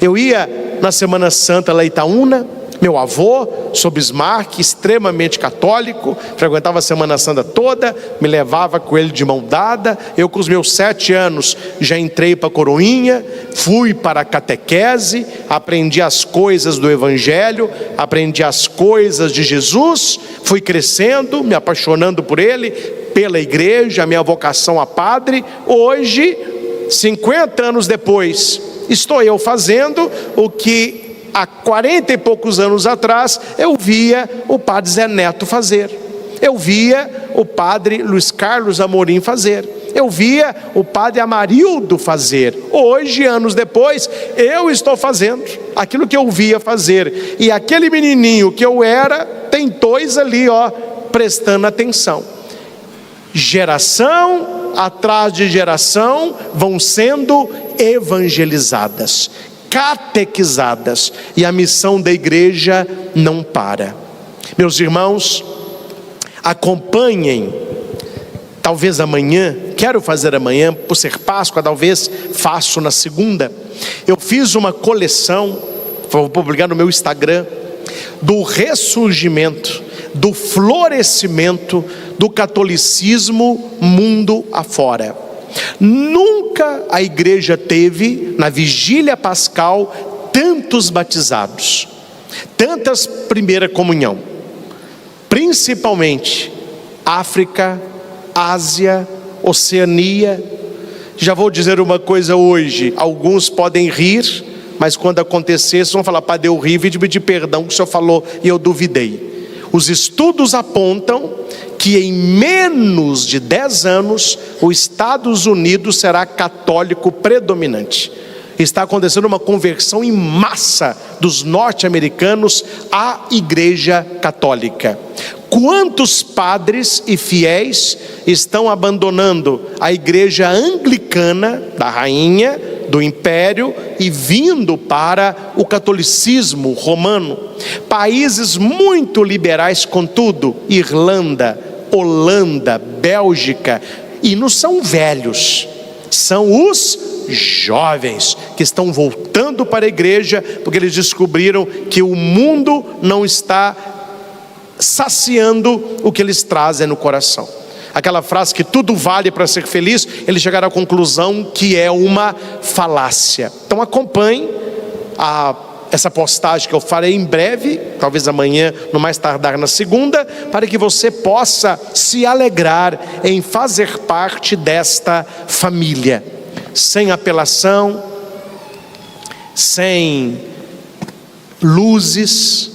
Eu ia na Semana Santa lá em Itaúna. Meu avô, Sr. Bismarck, extremamente católico, frequentava a Semana Santa toda, me levava com ele de mão dada. Eu, com os meus 7 anos, já entrei para a coroinha, fui para a catequese, aprendi as coisas do Evangelho, aprendi as coisas de Jesus, fui crescendo, me apaixonando por ele, pela igreja, a minha vocação a padre. Hoje, 50 anos depois, estou eu fazendo o que há 40 e poucos anos atrás eu via o padre Zé Neto fazer, eu via o padre Luiz Carlos Amorim fazer, eu via o padre Amarildo fazer. Hoje, anos depois, eu estou fazendo aquilo que eu via fazer, e aquele menininho que eu era, tem 2 ali, prestando atenção. Geração atrás de geração vão sendo evangelizadas, catequizadas, e a missão da igreja não para. Meus irmãos, acompanhem, talvez amanhã, quero fazer amanhã, por ser Páscoa, talvez faço na segunda. Eu fiz uma coleção, vou publicar no meu Instagram, do ressurgimento, do florescimento do catolicismo mundo afora. Nunca a igreja teve, na vigília pascal, tantos batizados, tantas primeira comunhão, principalmente África, Ásia, Oceania. Já vou dizer uma coisa hoje, alguns podem rir, mas quando acontecer, vocês vão falar: padre, eu ri e pedir perdão que o senhor falou e eu duvidei. Os estudos apontam que em menos de 10 anos, os Estados Unidos será católico predominante. Está acontecendo uma conversão em massa dos norte-americanos à igreja católica. Quantos padres e fiéis estão abandonando a igreja anglicana da rainha, do império, e vindo para o catolicismo romano? Países muito liberais, contudo, Irlanda, Holanda, Bélgica, e não são velhos, são os jovens que estão voltando para a igreja, porque eles descobriram que o mundo não está saciando o que eles trazem no coração. Aquela frase que tudo vale para ser feliz, eles chegaram à conclusão que é uma falácia. Então acompanhe essa postagem que eu farei em breve, talvez amanhã, no mais tardar na segunda, para que você possa se alegrar em fazer parte desta família, sem apelação, sem luzes.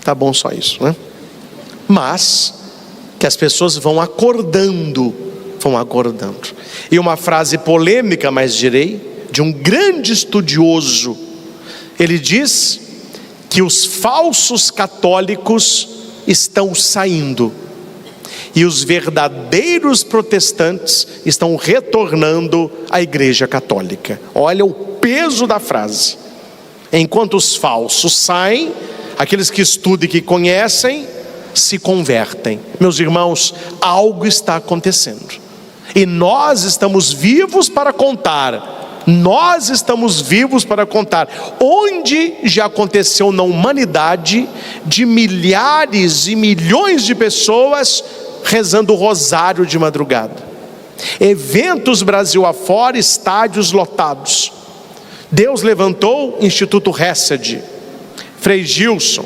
Tá bom só isso, né? Mas que as pessoas vão acordando. E uma frase polêmica, mas direi, de um grande estudioso, ele diz que os falsos católicos estão saindo e os verdadeiros protestantes estão retornando à igreja católica. Olha o peso da frase. Enquanto os falsos saem, aqueles que estudam e que conhecem se convertem. Meus irmãos, algo está acontecendo e nós estamos vivos para contar. Nós estamos vivos para contar onde já aconteceu na humanidade de milhares e milhões de pessoas rezando o rosário de madrugada, eventos Brasil afora, estádios lotados. Deus levantou o Instituto Hesed, Frei Gilson,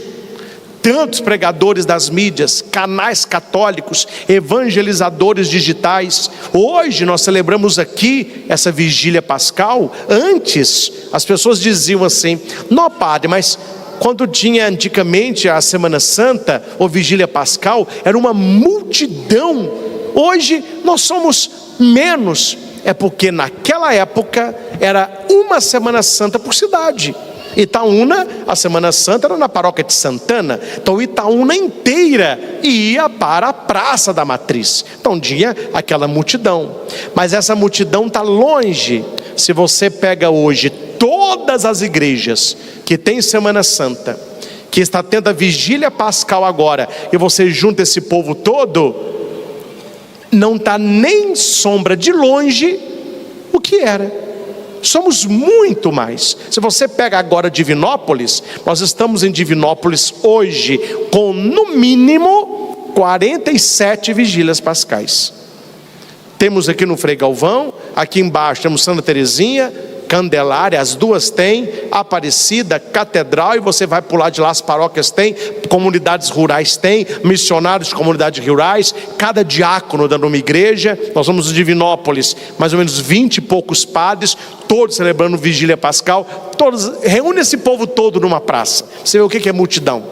tantos pregadores das mídias, canais católicos, evangelizadores digitais. Hoje nós celebramos aqui essa vigília pascal. Antes as pessoas diziam assim: não, padre, mas quando tinha antigamente a Semana Santa ou vigília pascal, era uma multidão. Hoje nós somos menos. É porque naquela época era uma Semana Santa por cidade. Itaúna, a Semana Santa era na paróquia de Santana. Então Itaúna inteira ia para a Praça da Matriz. Então tinha aquela multidão. Mas essa multidão está longe. Se você pega hoje todas as igrejas que tem Semana Santa, que está tendo a vigília pascal agora, e você junta esse povo todo, não está nem sombra de longe o que era. Somos muito mais. Se você pega agora Divinópolis, nós estamos em Divinópolis hoje com no mínimo 47 vigílias pascais. Temos aqui no Frei Galvão, aqui embaixo temos Santa Terezinha, Candelária, as duas têm, Aparecida, Catedral, e você vai pular de lá, as paróquias têm, comunidades rurais têm, missionários de comunidades rurais, cada diácono dando uma igreja. Nós vamos em Divinópolis, mais ou menos 20 e poucos padres, todos celebrando vigília pascal, todos, reúne esse povo todo numa praça. Você vê o que é multidão?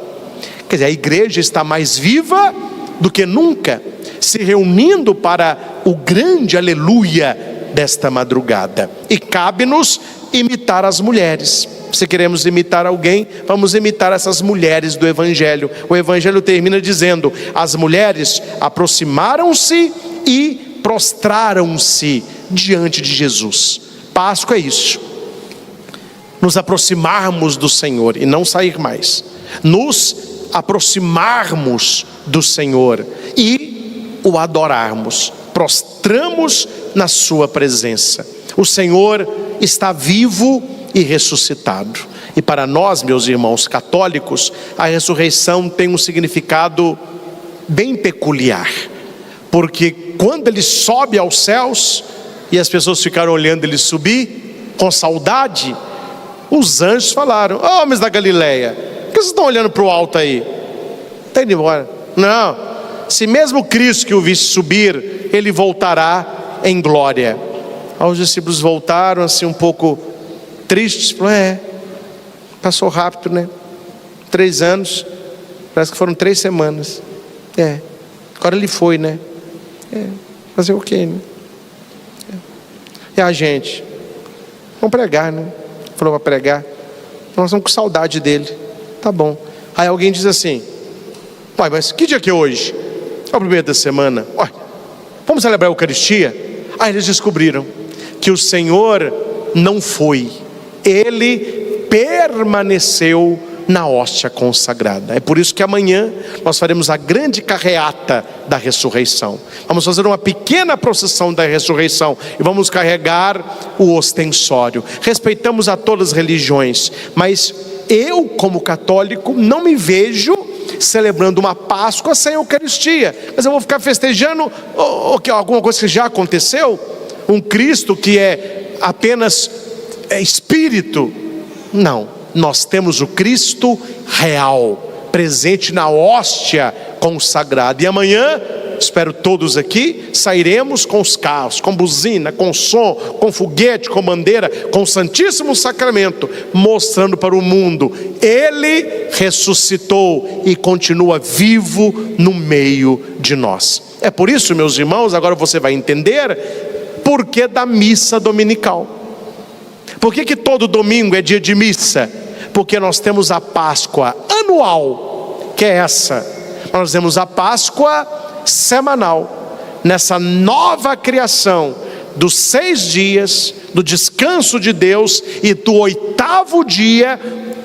Quer dizer, a igreja está mais viva do que nunca, se reunindo para o grande aleluia desta madrugada. E cabe-nos imitar as mulheres. Se queremos imitar alguém, vamos imitar essas mulheres do Evangelho. O Evangelho termina dizendo: as mulheres aproximaram-se e prostraram-se diante de Jesus. Páscoa é isso: nos aproximarmos do Senhor e não sair mais, nos aproximarmos do Senhor e o adorarmos. Prostramos na sua presença. O Senhor está vivo e ressuscitado. E para nós, meus irmãos católicos, a ressurreição tem um significado bem peculiar, porque quando ele sobe aos céus e as pessoas ficaram olhando ele subir com saudade, os anjos falaram: homens da Galileia, por que vocês estão olhando para o alto aí? Está indo embora? Não, se mesmo Cristo que o visse subir, ele voltará em glória. Os discípulos voltaram assim um pouco tristes, falaram: passou rápido, né? 3 anos, parece que foram 3 semanas. Agora ele foi, né? Fazer o quê, né? E a gente? Vamos pregar, né? Falou para pregar. Nós estamos com saudade dele. Tá bom. Aí alguém diz assim: uai, mas que dia que é hoje? É o primeiro da semana. Uai, vamos celebrar a Eucaristia? Aí eles descobriram que o Senhor não foi, ele permaneceu na hóstia consagrada. É por isso que amanhã nós faremos a grande carreata da ressurreição. Vamos fazer uma pequena procissão da ressurreição e vamos carregar o ostensório. Respeitamos a todas as religiões, mas eu, como católico, não me vejo celebrando uma Páscoa sem Eucaristia. Mas eu vou ficar festejando alguma coisa que já aconteceu? Um Cristo que é apenas espírito? Não, nós temos o Cristo real, presente na hóstia consagrada. E amanhã, espero todos aqui, sairemos com os carros, com buzina, com som, com foguete, com bandeira, com o Santíssimo Sacramento, mostrando para o mundo: ele ressuscitou e continua vivo no meio de nós. É por isso, meus irmãos, agora você vai entender por que da missa dominical. Por que todo domingo é dia de missa? Porque nós temos a Páscoa anual, que é essa. Nós temos a Páscoa semanal, nessa nova criação dos 6 dias, do descanso de Deus, e do 8º dia,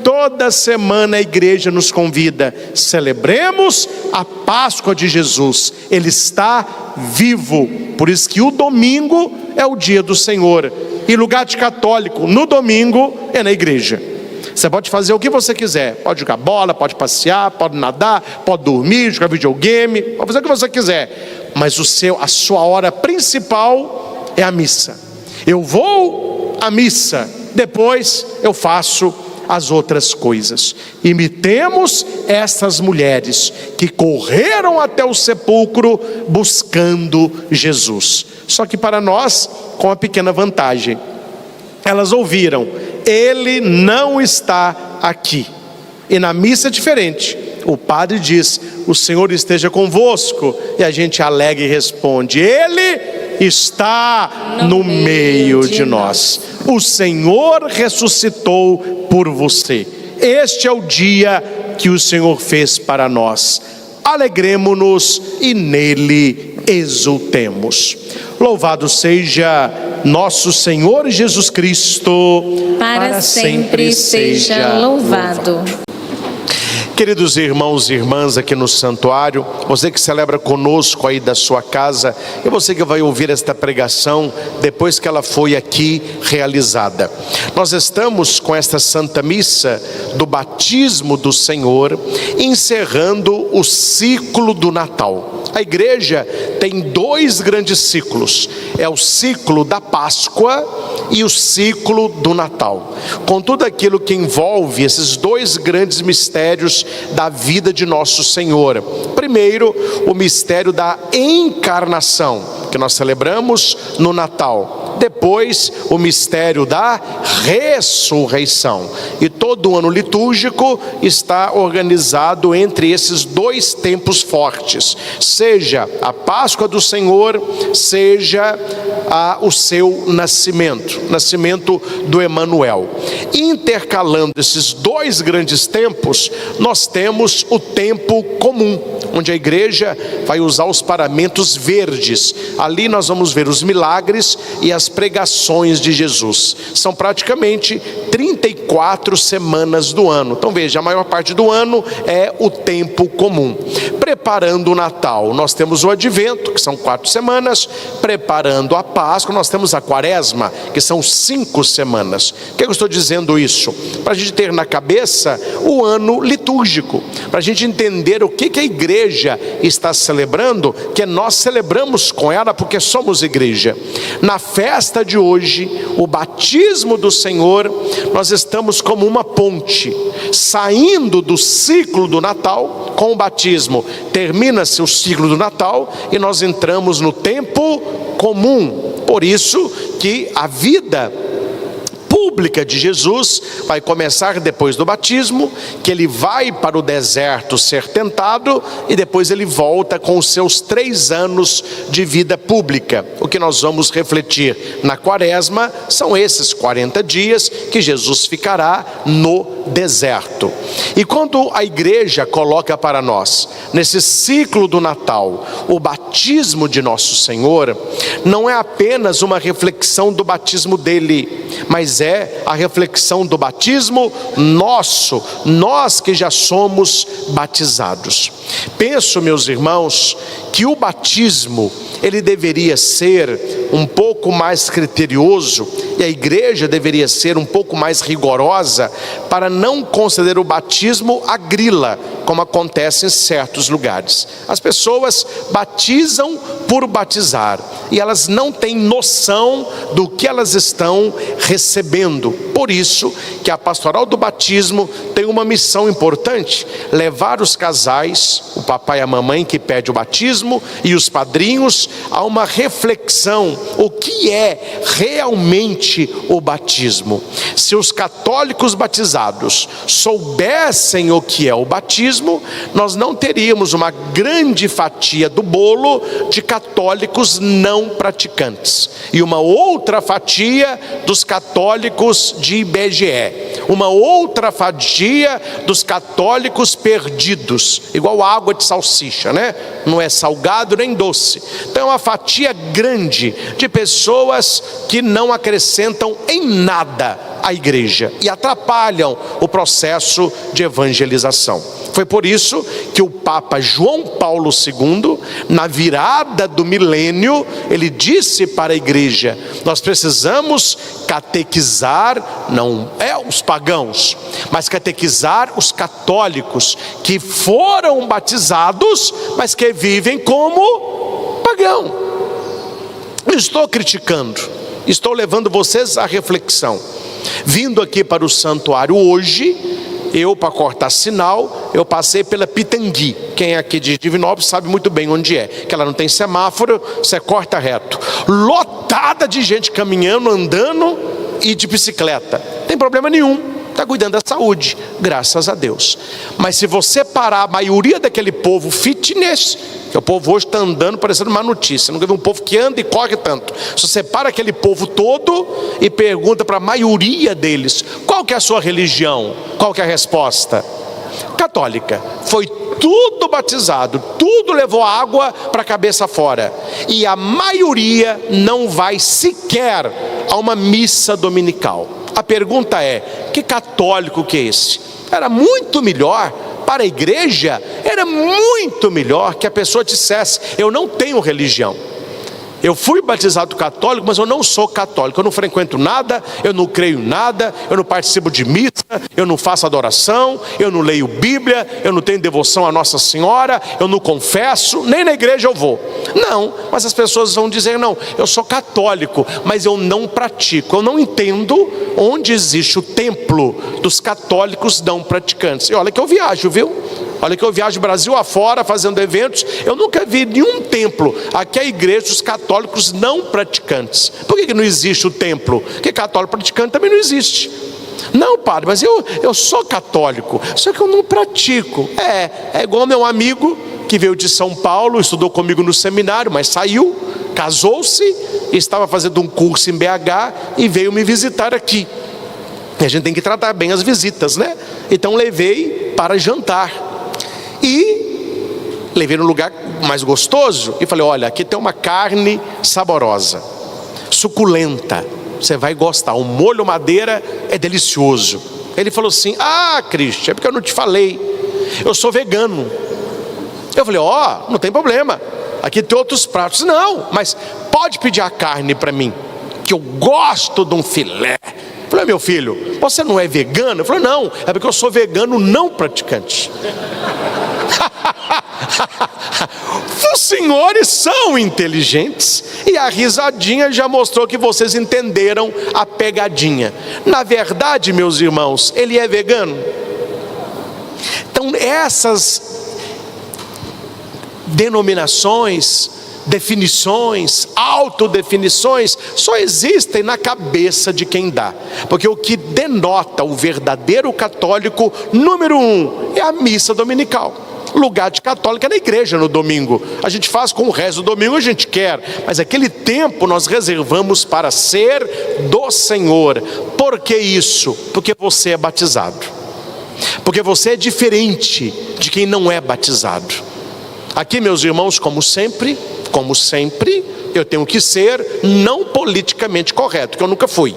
toda semana a igreja nos convida: celebremos a Páscoa de Jesus. Ele está vivo. Por isso que o domingo é o dia do Senhor. E lugar de católico no domingo é na igreja. Você pode fazer o que você quiser, pode jogar bola, pode passear, pode nadar, pode dormir, jogar videogame, pode fazer o que você quiser, mas a sua hora principal é a missa. Eu vou à missa depois eu faço as outras coisas. Imitemos estas mulheres que correram até o sepulcro buscando Jesus. Só que para nós, com uma pequena vantagem: elas ouviram, ele não está aqui. E na missa é diferente. O padre diz, o Senhor esteja convosco, e a gente alega e responde, ele está no meio de nós. O Senhor ressuscitou por você. Este é o dia que o Senhor fez para nós. Alegremo-nos e nele exultemos. Louvado seja nosso Senhor Jesus Cristo, Para sempre seja louvado. Queridos irmãos e irmãs aqui no santuário, você que celebra conosco aí da sua casa, e você que vai ouvir esta pregação depois que ela foi aqui realizada. Nós estamos com esta Santa Missa do batismo do Senhor, encerrando o ciclo do Natal. A igreja tem dois grandes ciclos, é o ciclo da Páscoa e o ciclo do Natal, com tudo aquilo que envolve esses dois grandes mistérios da vida de nosso Senhor. Primeiro, o mistério da encarnação, que nós celebramos no Natal. Depois, o mistério da ressurreição. E todo o ano litúrgico está organizado entre esses dois tempos fortes, seja a Páscoa do Senhor, seja o seu nascimento do Emanuel. Intercalando esses dois grandes tempos, nós temos o tempo comum, onde a igreja vai usar os paramentos verdes. Ali nós vamos ver os milagres e as pregações de Jesus. São praticamente 34 semanas do ano. Então veja, a maior parte do ano é o tempo comum. Preparando o Natal, nós temos o Advento, que são 4 semanas. Preparando a Páscoa, nós temos a Quaresma, que são 5 semanas. Por que eu estou dizendo isso? Para a gente ter na cabeça o ano litúrgico, para a gente entender o que a igreja está celebrando, que nós celebramos com ela porque somos igreja. Na festa de hoje, o batismo do Senhor, nós estamos como uma ponte, saindo do ciclo do Natal. Com o batismo termina-se o ciclo do Natal e nós entramos no tempo comum. Por isso que a vida pública de Jesus vai começar depois do batismo, que ele vai para o deserto ser tentado e depois ele volta com os seus 3 anos de vida pública. O que nós vamos refletir na Quaresma são esses 40 dias que Jesus ficará no deserto. E quando a igreja coloca para nós, nesse ciclo do Natal, o batismo de nosso Senhor, não é apenas uma reflexão do batismo dele, mas é a reflexão do batismo nosso, nós que já somos batizados. Penso, meus irmãos, que o batismo, ele deveria ser um pouco mais criterioso, e a igreja deveria ser um pouco mais rigorosa, para não conceder o batismo à grila, como acontece em certos lugares. As pessoas batizam por batizar, e elas não têm noção do que elas estão recebendo. Por isso que a pastoral do batismo tem uma missão importante: levar os casais, o papai e a mamãe que pede o batismo, e os padrinhos, a uma reflexão: o que é realmente o batismo? Se os católicos batizados soubessem o que é o batismo, nós não teríamos uma grande fatia do bolo de católicos não praticantes, e uma outra fatia dos católicos de IBGE, uma outra fatia dos católicos perdidos, igual água de salsicha, né? Não é salgado nem doce. Então é uma fatia grande de pessoas que não acrescentam em nada à igreja e atrapalham o processo de evangelização. Foi por isso que o Papa João Paulo II, na virada do milênio, ele disse para a igreja: nós precisamos catequizar, não os pagãos, mas catequizar os católicos que foram batizados, mas que vivem como pagão. Não estou criticando, estou levando vocês à reflexão. Vindo aqui para o santuário hoje, para cortar sinal, eu passei pela Pitangui. Quem é aqui de Divinópolis sabe muito bem onde é, que ela não tem semáforo, você corta reto. Lotada de gente caminhando, andando e de bicicleta. Não tem problema nenhum, está cuidando da saúde, graças a Deus. Mas se você parar a maioria daquele povo fitness, que o povo hoje está andando parecendo uma notícia, nunca vi um povo que anda e corre tanto. Se você para aquele povo todo e pergunta para a maioria deles, qual que é a sua religião? Qual que é a resposta? Católica. Foi tudo batizado, tudo levou água para a cabeça fora. E a maioria não vai sequer a uma missa dominical. A pergunta é, que católico que é esse? Era muito melhor para a igreja, era muito melhor que a pessoa dissesse, eu não tenho religião. Eu fui batizado católico, mas eu não sou católico. Eu não frequento nada, eu não creio em nada, eu não participo de missa, eu não faço adoração, eu não leio Bíblia, eu não tenho devoção a Nossa Senhora, eu não confesso, nem na igreja eu vou. Não, mas as pessoas vão dizer, não, eu sou católico, mas eu não pratico. Eu não entendo onde existe o templo dos católicos não praticantes. E olha que eu viajo, viu? Olha que eu viajo Brasil afora fazendo eventos, eu nunca vi nenhum templo. Aqui é a igreja dos católicos não praticantes. Por que não existe o templo? Porque católico praticante também não existe. Não, padre, mas eu sou católico, só que eu não pratico. É igual meu amigo que veio de São Paulo, estudou comigo no seminário, mas saiu, casou-se, estava fazendo um curso em BH e veio me visitar aqui. E a gente tem que tratar bem as visitas, né? Então levei para jantar. E levei num lugar mais gostoso e falei, olha, aqui tem uma carne saborosa, suculenta, você vai gostar, o molho madeira é delicioso. Ele falou assim, Cristian, é porque eu não te falei, eu sou vegano. Eu falei, não tem problema, aqui tem outros pratos. Não, mas pode pedir a carne para mim, que eu gosto de um filé. Eu falei, meu filho, você não é vegano? Eu falei, não, é porque eu sou vegano não praticante. Os senhores são inteligentes e a risadinha já mostrou que vocês entenderam a pegadinha. Na verdade, meus irmãos, ele é vegano. Então essas denominações, definições, autodefinições só existem na cabeça de quem dá, porque o que denota o verdadeiro católico, número 1, é a missa dominical. Lugar de católico é na igreja no domingo. A gente faz com o resto do domingo, a gente quer, mas aquele tempo nós reservamos para ser do Senhor. Por que isso? Porque você é batizado, porque você é diferente de quem não é batizado. Aqui, meus irmãos, como sempre, eu tenho que ser não politicamente correto, que eu nunca fui.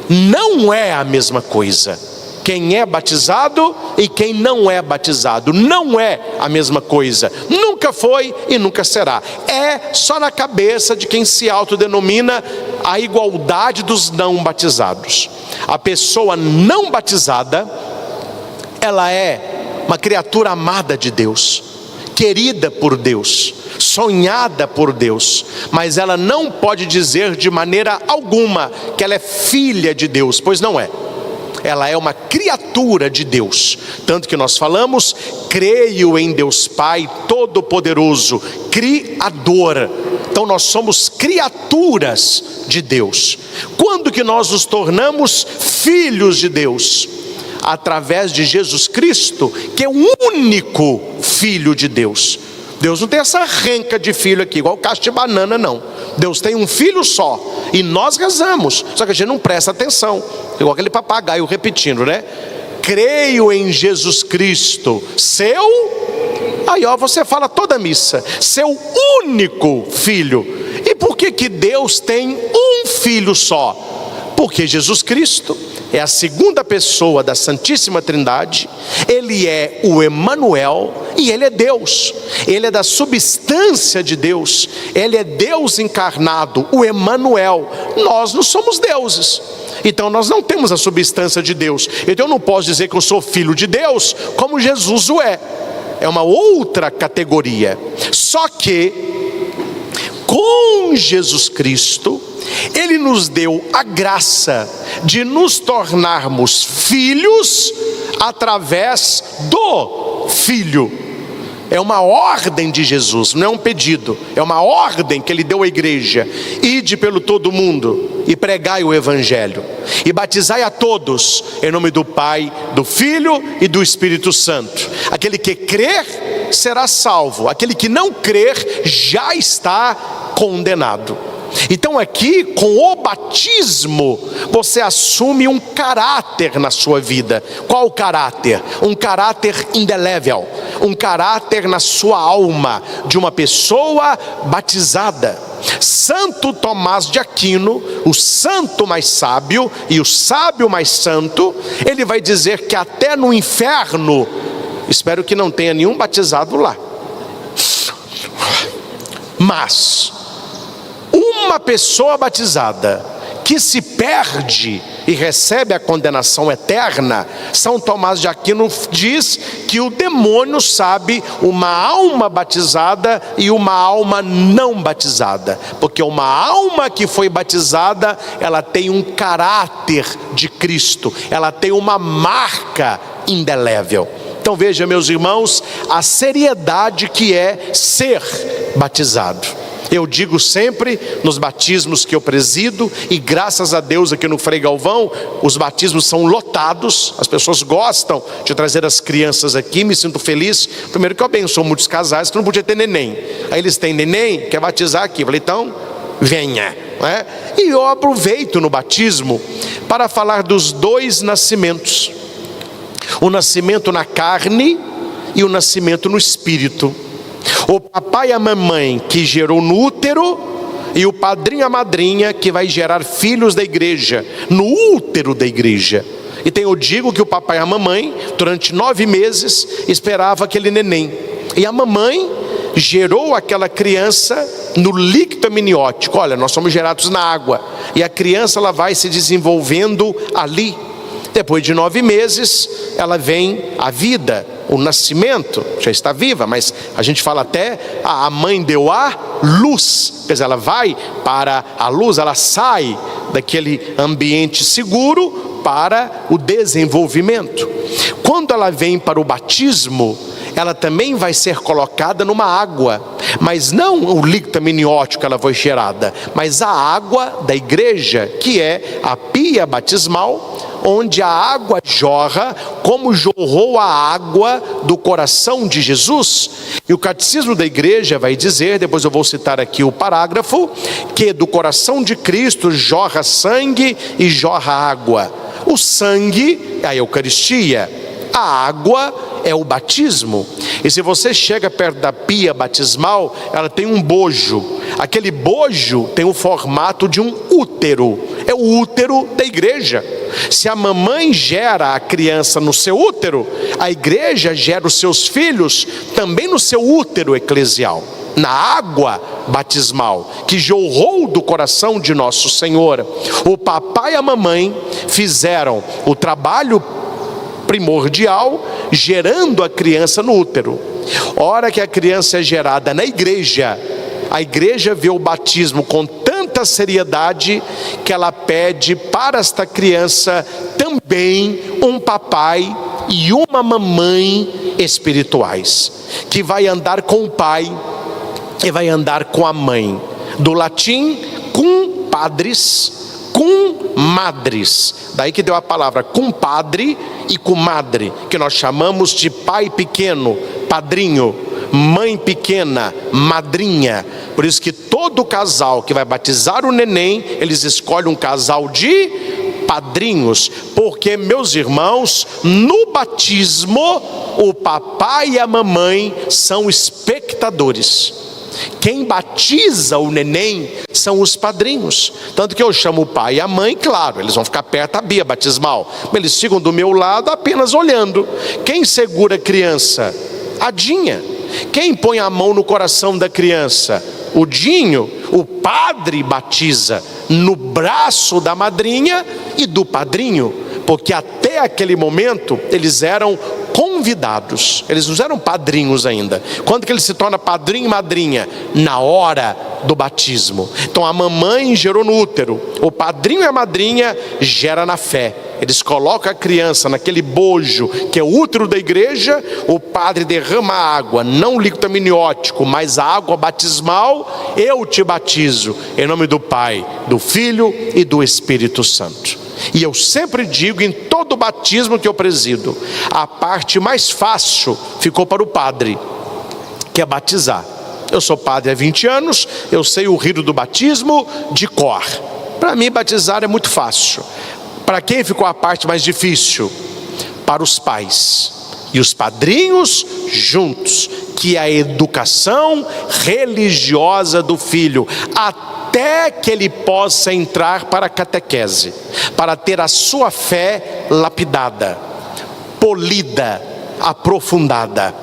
Não é a mesma coisa. Quem é batizado e quem não é batizado não é a mesma coisa. Nunca foi e nunca será. É só na cabeça de quem se autodenomina a igualdade dos não batizados. A pessoa não batizada, ela é uma criatura amada de Deus, querida por Deus, sonhada por Deus, mas ela não pode dizer de maneira alguma que ela é filha de Deus, pois não é. Ela é uma criatura de Deus, tanto que nós falamos, creio em Deus Pai Todo-Poderoso, Criador. Então nós somos criaturas de Deus. Quando que nós nos tornamos filhos de Deus? Através de Jesus Cristo, que é o único Filho de Deus. Deus não tem essa renca de filho aqui, igual cacho de banana, não. Deus tem um filho só, e nós rezamos, só que a gente não presta atenção, igual aquele papagaio repetindo, né? Creio em Jesus Cristo, aí você fala toda a missa, seu único filho. E por que Deus tem um filho só? Porque Jesus Cristo é a segunda pessoa da Santíssima Trindade, Ele é o Emanuel e Ele é Deus, Ele é da substância de Deus, Ele é Deus encarnado, o Emanuel. Nós não somos deuses, então nós não temos a substância de Deus, então eu não posso dizer que eu sou filho de Deus como Jesus o é uma outra categoria. Só que com Jesus Cristo Ele nos deu a graça de nos tornarmos filhos através do Filho. É uma ordem de Jesus, não é um pedido, é uma ordem que Ele deu à igreja: ide pelo todo mundo e pregai o Evangelho, e batizai a todos, em nome do Pai, do Filho e do Espírito Santo. Aquele que crer será salvo, aquele que não crer já está condenado. Então aqui, com o batismo, você assume um caráter na sua vida. Qual caráter? Um caráter indelével, um caráter na sua alma, de uma pessoa batizada. Santo Tomás de Aquino, o santo mais sábio e o sábio mais santo, ele vai dizer que até no inferno, espero que não tenha nenhum batizado lá, mas uma pessoa batizada que se perde e recebe a condenação eterna, São Tomás de Aquino diz que o demônio sabe uma alma batizada e uma alma não batizada, porque uma alma que foi batizada, ela tem um caráter de Cristo, ela tem uma marca indelével. Então veja, meus irmãos, a seriedade que é ser batizado. Eu digo sempre nos batismos que eu presido, e graças a Deus aqui no Frei Galvão os batismos são lotados, as pessoas gostam de trazer as crianças aqui, me sinto feliz. Primeiro que eu abençoo muitos casais que não podia ter neném, aí eles têm neném, quer batizar aqui, eu falei, então venha, né? E eu aproveito no batismo para falar dos dois nascimentos: o nascimento na carne e o nascimento no espírito. O papai e a mamãe que gerou no útero, e o padrinho e a madrinha que vai gerar filhos da igreja, no útero da igreja. Então eu digo que o papai e a mamãe, durante 9 meses, esperava aquele neném, e a mamãe gerou aquela criança no líquido amniótico. Olha, nós somos gerados na água, e a criança ela vai se desenvolvendo ali. Depois de 9 meses, ela vem a vida, o nascimento, já está viva, mas a gente fala até, a mãe deu a luz, quer dizer, ela vai para a luz, ela sai daquele ambiente seguro para o desenvolvimento. Quando ela vem para o batismo, ela também vai ser colocada numa água, mas não o líquido amniótico ela foi gerada, mas a água da igreja, que é a pia batismal, onde a água jorra, como jorrou a água do coração de Jesus. E o catecismo da igreja vai dizer, depois eu vou citar aqui o parágrafo, que do coração de Cristo jorra sangue e jorra água. O sangue é a Eucaristia, a água é o batismo. E se você chega perto da pia batismal, ela tem um bojo. Aquele bojo tem o formato de um útero, é o útero da igreja. Se a mamãe gera a criança no seu útero, a igreja gera os seus filhos também no seu útero eclesial, na água batismal que jorrou do coração de nosso Senhor. O papai e a mamãe fizeram o trabalho primordial, gerando a criança no útero. Hora que a criança é gerada na igreja, a igreja vê o batismo com tanta seriedade que ela pede para esta criança também um papai e uma mamãe espirituais, que vai andar com o pai e vai andar com a mãe. Do latim cum padres, cum madres, daí que deu a palavra compadre e comadre, que nós chamamos de pai pequeno, padrinho, mãe pequena, madrinha. Por isso que todo casal que vai batizar o neném, eles escolhem um casal de padrinhos, porque, meus irmãos, no batismo o papai e a mamãe são espectadores. Quem batiza o neném são os padrinhos. Tanto que eu chamo o pai e a mãe, claro, eles vão ficar perto da bia batismal, mas eles ficam do meu lado apenas olhando. Quem segura a criança? A Dinha. Quem põe a mão no coração da criança? O Dinho. O padre batiza no braço da madrinha e do padrinho, porque até aquele momento eles eram convidados, eles não eram padrinhos ainda. Quando que ele se torna padrinho e madrinha? Na hora do batismo. Então a mamãe gerou no útero, o padrinho e a madrinha gera na fé. Eles colocam a criança naquele bojo que é o útero da igreja, o padre derrama a água, não líquido amniótico, mas a água batismal. Eu te batizo em nome do Pai, do Filho e do Espírito Santo. E eu sempre digo em todo batismo que eu presido, a parte mais fácil ficou para o padre, que é batizar. Eu sou padre há 20 anos, eu sei o rito do batismo de cor. Para mim batizar é muito fácil. Para quem ficou a parte mais difícil? Para os pais e os padrinhos juntos, que é a educação religiosa do filho, até que ele possa entrar para a catequese, para ter a sua fé lapidada, polida, aprofundada.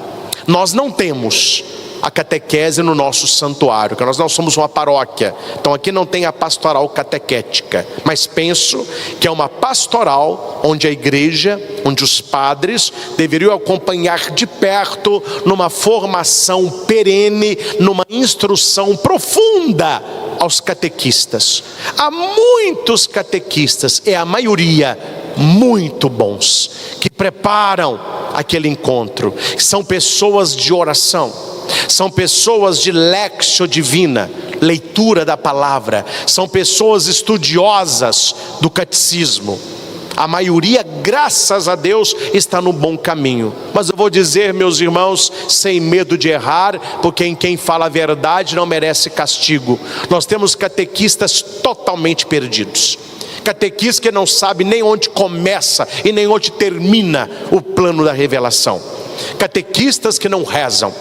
Nós não temos a catequese no nosso santuário, que nós não somos uma paróquia, então aqui não tem a pastoral catequética, mas penso que é uma pastoral onde a igreja, onde os padres deveriam acompanhar de perto, numa formação perene, numa instrução profunda aos catequistas. Há muitos catequistas, é a maioria, muito bons, que preparam aquele encontro. São pessoas de oração, são pessoas de lexio divina, leitura da palavra, são pessoas estudiosas do catecismo. A maioria, graças a Deus, está no bom caminho. Mas eu vou dizer, meus irmãos, sem medo de errar, porque em quem fala a verdade não merece castigo. Nós temos catequistas totalmente perdidos, catequistas que não sabem nem onde começa e nem onde termina o plano da revelação, catequistas que não rezam,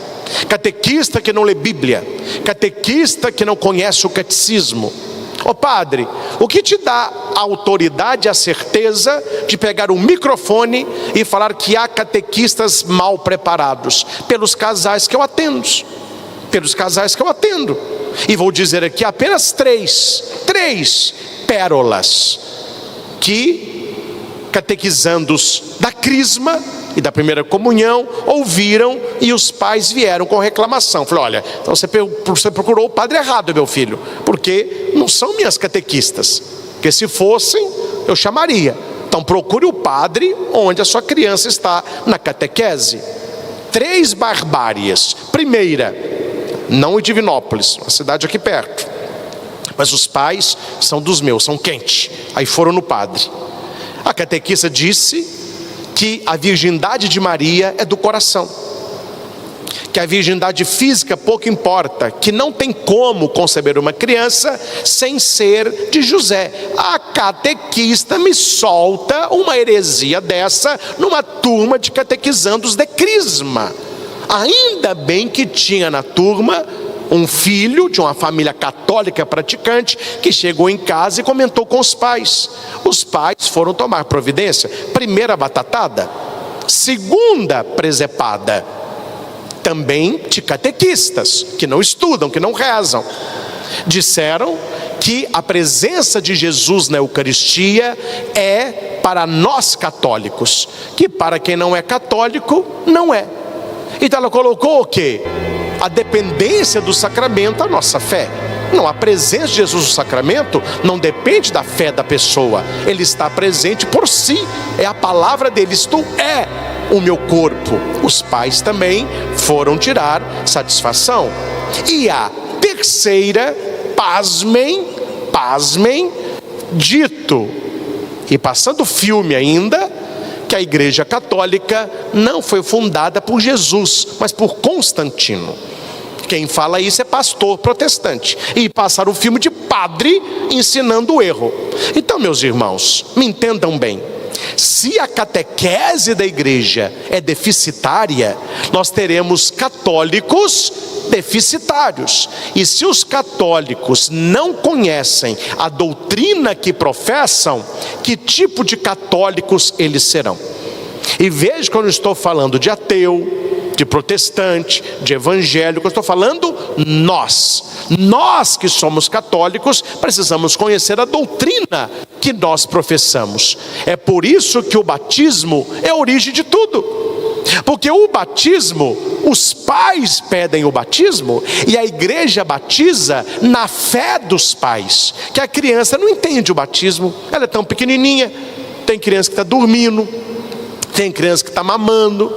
catequista que não lê Bíblia, catequista que não conhece o catecismo. Ô padre, o que te dá a autoridade e a certeza de pegar um microfone e falar que há catequistas mal preparados? Pelos casais que eu atendo, e vou dizer aqui apenas três pérolas que catequizandos da Crisma e da primeira comunhão ouviram, e os pais vieram com reclamação. Falei, olha, então você procurou o padre errado, meu filho, porque não são minhas catequistas, porque se fossem eu chamaria. Então procure o padre onde a sua criança está na catequese. 3 barbáries. Primeira, não em Divinópolis, uma cidade aqui perto, mas os pais são dos meus, são quentes, aí foram no padre. A catequista disse que a virgindade de Maria é do coração, que a virgindade física pouco importa, que não tem como conceber uma criança sem ser de José. A catequista me solta uma heresia dessa numa turma de catequizandos de Crisma. Ainda bem que tinha na turma um filho de uma família católica praticante, que chegou em casa e comentou com os pais. Os pais foram tomar providência. Primeira batatada, segunda presepada, também de catequistas, que não estudam, que não rezam. Disseram que a presença de Jesus na Eucaristia é para nós católicos, que para quem não é católico, não é. Então ela colocou o quê? A dependência do sacramento, a nossa fé. Não, a presença de Jesus no sacramento não depende da fé da pessoa, ele está presente por si, é a palavra dele, isto é o meu corpo. Os pais também foram tirar satisfação. E a terceira, pasmem, dito, e passando filme ainda, que a Igreja Católica não foi fundada por Jesus, mas por Constantino. Quem fala isso é pastor protestante, e passaram o filme de padre ensinando o erro. Então, meus irmãos, me entendam bem, se a catequese da igreja é deficitária, nós teremos católicos deficitários. E se os católicos não conhecem a doutrina que professam, que tipo de católicos eles serão? E veja que eu não estou falando de ateu, de protestante, de evangélico, eu estou falando nós que somos católicos, precisamos conhecer a doutrina que nós professamos. É por isso que o batismo é a origem de tudo. Porque o batismo, os pais pedem o batismo e a igreja batiza na fé dos pais. Que a criança não entende o batismo, ela é tão pequenininha. Tem criança que está dormindo, tem criança que está mamando,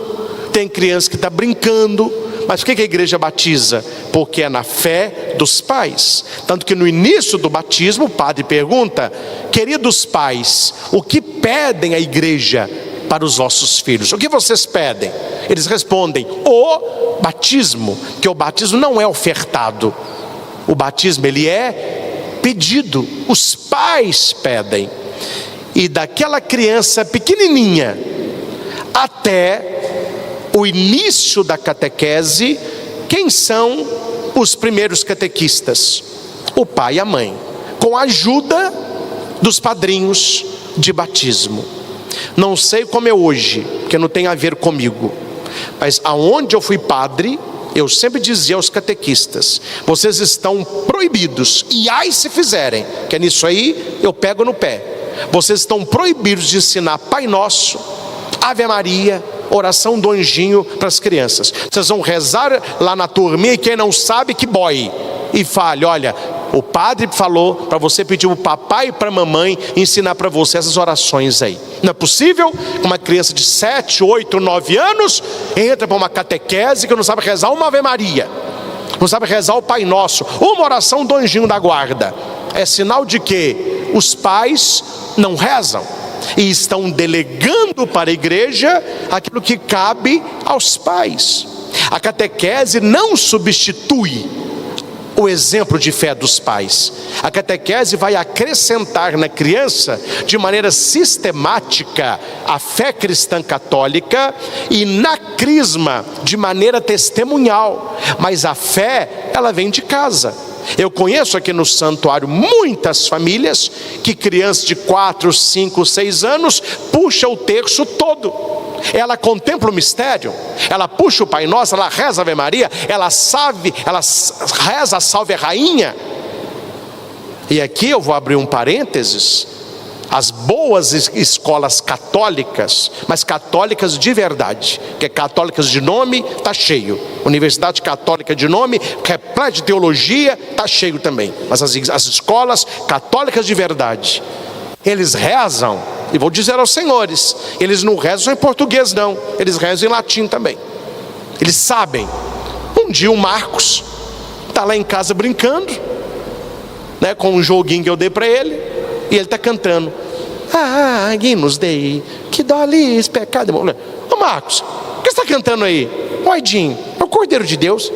tem criança que está brincando. Mas por que a igreja batiza? Porque é na fé dos pais. Tanto que no início do batismo o padre pergunta: queridos pais, o que pedem a igreja para os vossos filhos? O que vocês pedem? Eles respondem: o batismo. Que o batismo não é ofertado, o batismo ele é pedido. Os pais pedem. E daquela criança pequenininha até o início da catequese, quem são os primeiros catequistas? O pai e a mãe, com a ajuda dos padrinhos de batismo. Não sei como é hoje, porque não tem a ver comigo, mas aonde eu fui padre, eu sempre dizia aos catequistas: vocês estão proibidos, e ai se fizerem, que é nisso aí eu pego no pé. Vocês estão proibidos de ensinar Pai Nosso, Ave Maria, oração do anjinho para as crianças. Vocês vão rezar lá na turminha e quem não sabe que boie e fale: olha, o padre falou para você pedir o papai e para a mamãe ensinar para você essas orações aí. Não é possível que uma criança de 7, 8, 9 anos entra para uma catequese que não sabe rezar uma Ave Maria, não sabe rezar o Pai Nosso, uma oração do anjinho da guarda. É sinal de que os pais não rezam e estão delegando para a igreja aquilo que cabe aos pais. A catequese não substitui o exemplo de fé dos pais. A catequese vai acrescentar na criança de maneira sistemática a fé cristã católica e na crisma de maneira testemunhal. Mas a fé, ela vem de casa. Eu conheço aqui no santuário muitas famílias que crianças de 4, 5, 6 anos puxa o terço todo. Ela contempla o mistério, ela puxa o Pai Nosso, ela reza a Ave Maria, ela reza a Salve Rainha. E aqui eu vou abrir um parênteses: as boas escolas católicas, mas católicas de verdade, que é católicas de nome, está cheio. Universidade católica de nome, repleta de teologia, está cheio também. Mas as escolas católicas de verdade, eles rezam, e vou dizer aos senhores, eles não rezam em português não, eles rezam em latim também. Eles sabem. Um dia o Marcos está lá em casa brincando, né, com um joguinho que eu dei para ele, e ele está cantando: Agnus Dei, que dolis pecado. Ô Marcos, o que você está cantando aí? Oi, Dinho, é o Cordeiro de Deus.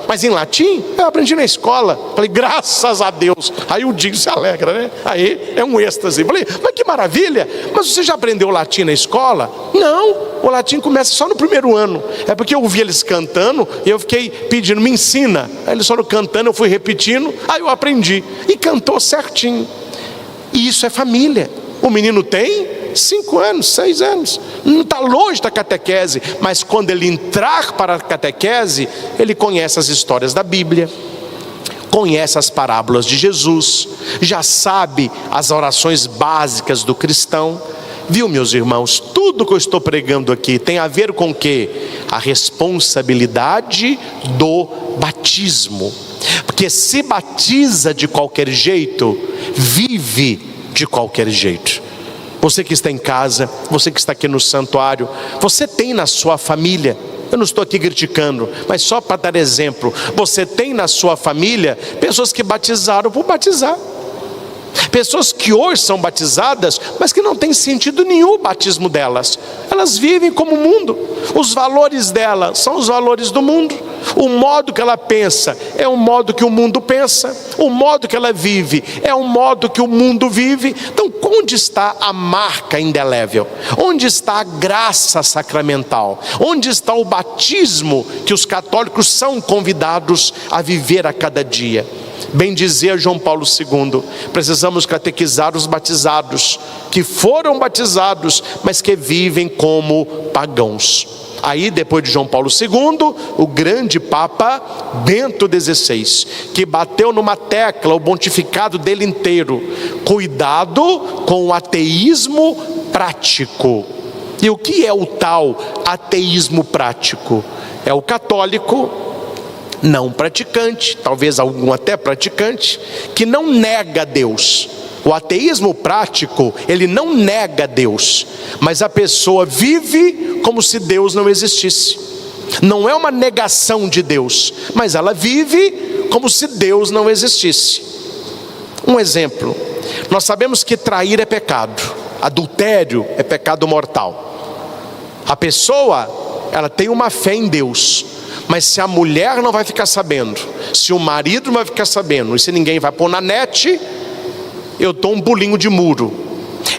Mas em latim? Eu aprendi na escola. Falei: graças a Deus. Aí o Dinho se alegra, né? Aí é um êxtase. Falei: mas que maravilha. Mas você já aprendeu latim na escola? Não, o latim começa só no primeiro ano. É porque eu ouvi eles cantando e eu fiquei pedindo: me ensina. Aí eles foram cantando, eu fui repetindo, aí eu aprendi. E cantou certinho. E isso é família. O menino tem 5 anos, 6 anos, não está longe da catequese, mas quando ele entrar para a catequese, ele conhece as histórias da Bíblia, conhece as parábolas de Jesus, já sabe as orações básicas do cristão. Viu, meus irmãos, tudo que eu estou pregando aqui tem a ver com o quê? A responsabilidade do batismo. Porque se batiza de qualquer jeito, vive de qualquer jeito. Você que está em casa, você que está aqui no santuário, você tem na sua família, eu não estou aqui criticando, mas só para dar exemplo, você tem na sua família pessoas que batizaram por batizar, pessoas que hoje são batizadas, mas que não tem sentido nenhum o batismo delas. Elas vivem como o mundo, os valores dela são os valores do mundo, o modo que ela pensa é o modo que o mundo pensa, o modo que ela vive é o modo que o mundo vive. Então onde está a marca indelével? Onde está a graça sacramental? Onde está o batismo que os católicos são convidados a viver a cada dia? Bem dizia João Paulo II, precisamos catequizar os batizados, que foram batizados, mas que vivem como pagãos. Aí depois de João Paulo II, o grande Papa Bento XVI, que bateu numa tecla, o pontificado dele inteiro: cuidado com o ateísmo prático. E o que é o tal ateísmo prático? É o católico não praticante, talvez algum até praticante, que não nega Deus. O ateísmo prático, ele não nega Deus, mas a pessoa vive como se Deus não existisse. Não é uma negação de Deus, mas ela vive como se Deus não existisse. Um exemplo: nós sabemos que trair é pecado, adultério é pecado mortal. A pessoa, ela tem uma fé em Deus, mas se a mulher não vai ficar sabendo, se o marido não vai ficar sabendo, e se ninguém vai pôr na net, eu dou um pulinho de muro.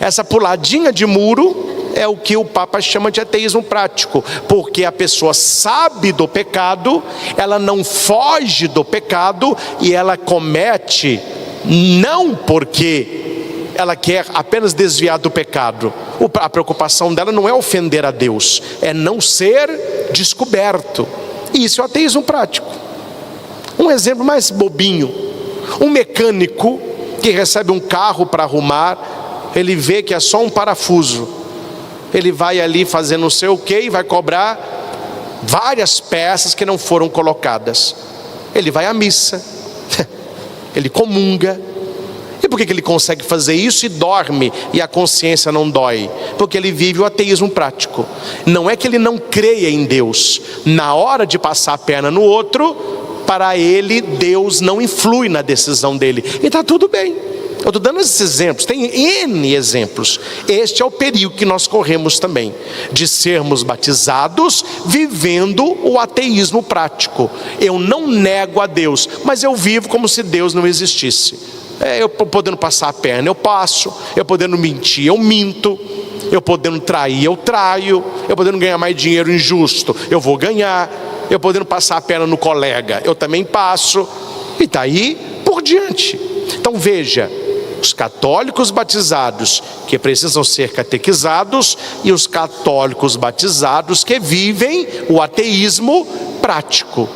Essa puladinha de muro é o que o Papa chama de ateísmo prático, porque a pessoa sabe do pecado, ela não foge do pecado, e ela comete não porque ela quer apenas desviar do pecado. A preocupação dela não é ofender a Deus, é não ser descoberto. Isso é o ateísmo prático. Um exemplo mais bobinho: um mecânico que recebe um carro para arrumar, ele vê que é só um parafuso, ele vai ali fazer não sei o que e vai cobrar várias peças que não foram colocadas. Ele vai à missa, ele comunga. E por que ele consegue fazer isso e dorme e a consciência não dói? Porque ele vive o ateísmo prático. Não é que ele não creia em Deus, na hora de passar a perna no outro, para ele Deus não influi na decisão dele, e está tudo bem. Eu estou dando esses exemplos, tem N exemplos. Este é o perigo que nós corremos também, de sermos batizados vivendo o ateísmo prático. Eu não nego a Deus, mas eu vivo como se Deus não existisse. Eu podendo passar a perna, eu passo. Eu podendo mentir, eu minto. Eu podendo trair, eu traio. Eu podendo ganhar mais dinheiro injusto, eu vou ganhar. Eu podendo passar a perna no colega, eu também passo. E está aí por diante. Então veja, os católicos batizados que precisam ser catequizados, e os católicos batizados que vivem o ateísmo prático.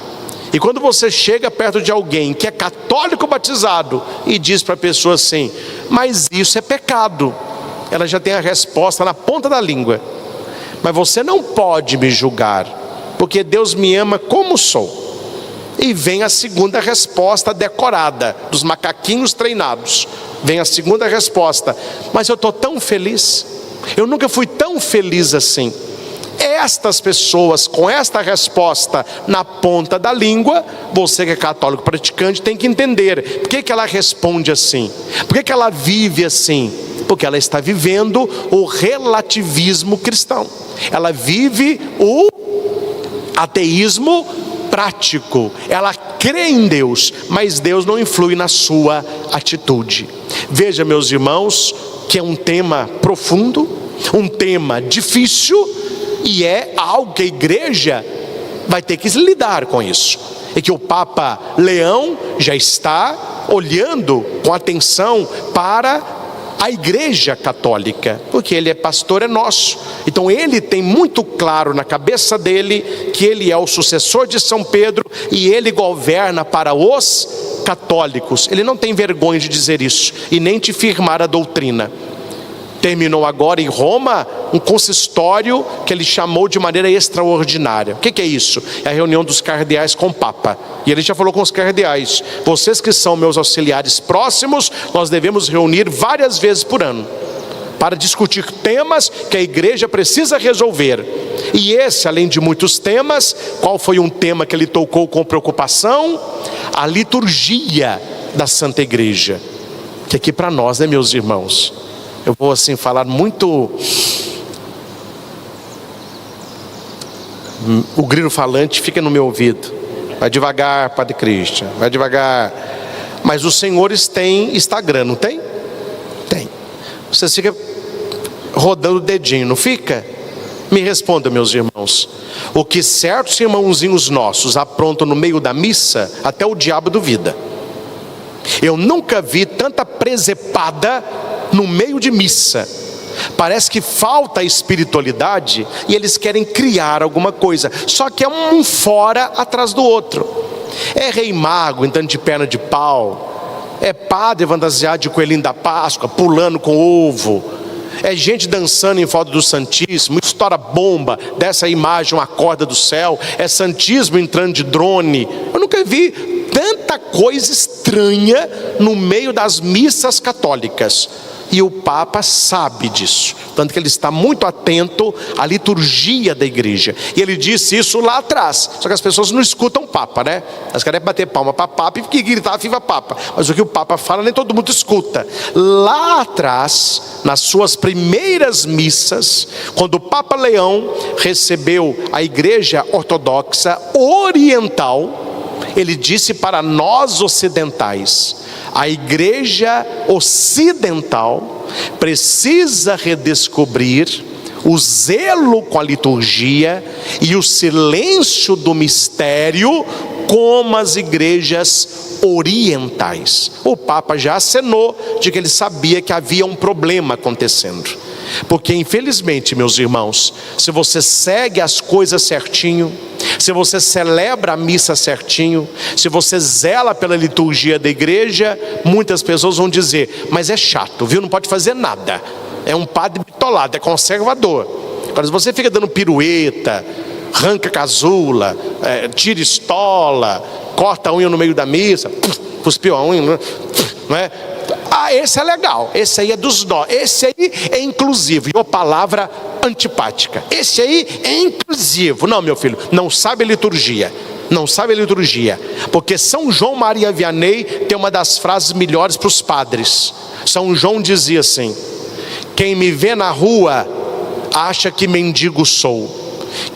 E quando você chega perto de alguém que é católico batizado e diz para a pessoa assim: mas isso é pecado, ela já tem a resposta na ponta da língua: mas você não pode me julgar, porque Deus me ama como sou. E vem a segunda resposta decorada, dos macaquinhos treinados. Vem a segunda resposta: mas eu estou tão feliz, eu nunca fui tão feliz assim. Estas pessoas com esta resposta na ponta da língua, você que é católico praticante tem que entender por que ela responde assim, por que ela vive assim. Porque ela está vivendo o relativismo cristão, ela vive o ateísmo prático. Ela crê em Deus, mas Deus não influi na sua atitude. Veja, meus irmãos, que é um tema profundo, um tema difícil, e é algo que a igreja vai ter que lidar com isso. E que o Papa Leão já está olhando com atenção para a igreja católica, porque ele é pastor, é nosso. Então ele tem muito claro na cabeça dele que ele é o sucessor de São Pedro, e ele governa para os católicos. Ele não tem vergonha de dizer isso, e nem de firmar a doutrina. Terminou agora em Roma um consistório que ele chamou de maneira extraordinária. O que é isso? É a reunião dos cardeais com o Papa. E ele já falou com os cardeais: vocês que são meus auxiliares próximos, nós devemos reunir várias vezes por ano para discutir temas que a igreja precisa resolver. E esse, além de muitos temas, qual foi um tema que ele tocou com preocupação? A liturgia da Santa Igreja. Que aqui para nós, né, meus irmãos, eu vou assim falar muito, o grilo falante fica no meu ouvido: vai devagar, Padre Christian, vai devagar. Mas os senhores têm Instagram, não tem? Tem. Você fica rodando o dedinho, não fica? Me responda, meus irmãos: o que certos irmãozinhos nossos aprontam no meio da missa, até o diabo duvida. Eu nunca vi tanta presepada no meio de missa. Parece que falta a espiritualidade e eles querem criar alguma coisa, só que é um fora atrás do outro. É rei mago entrando de perna de pau, é padre fantasiado de coelhinho da Páscoa pulando com ovo, é gente dançando em volta do Santíssimo, estoura bomba, dessa imagem, uma corda do céu, é santismo entrando de drone. Eu nunca vi tanta coisa estranha no meio das missas católicas. E o Papa sabe disso, tanto que ele está muito atento à liturgia da igreja. E ele disse isso lá atrás, só que as pessoas não escutam o Papa, né? Elas querem bater palma para Papa e gritar viva Papa. Mas o que o Papa fala nem todo mundo escuta. Lá atrás, nas suas primeiras missas, quando o Papa Leão recebeu a igreja ortodoxa oriental, ele disse para nós ocidentais: a igreja ocidental precisa redescobrir o zelo com a liturgia e o silêncio do mistério como as igrejas orientais. O Papa já acenou de que ele sabia que havia um problema acontecendo. Porque infelizmente, meus irmãos, se você segue as coisas certinho, se você celebra a missa certinho, se você zela pela liturgia da igreja, muitas pessoas vão dizer: mas é chato, viu? Não pode fazer nada, é um padre bitolado, é conservador. Agora, se você fica dando pirueta, arranca casula, tira estola, corta a unha no meio da missa, cuspiu a unha, não é? Ah, esse é legal, esse aí é dos nós, esse aí é inclusivo, e uma palavra antipática, esse aí é inclusivo. Não, meu filho, não sabe a liturgia, não sabe a liturgia, porque São João Maria Vianney tem uma das frases melhores para os padres. São João dizia assim: quem me vê na rua acha que mendigo sou,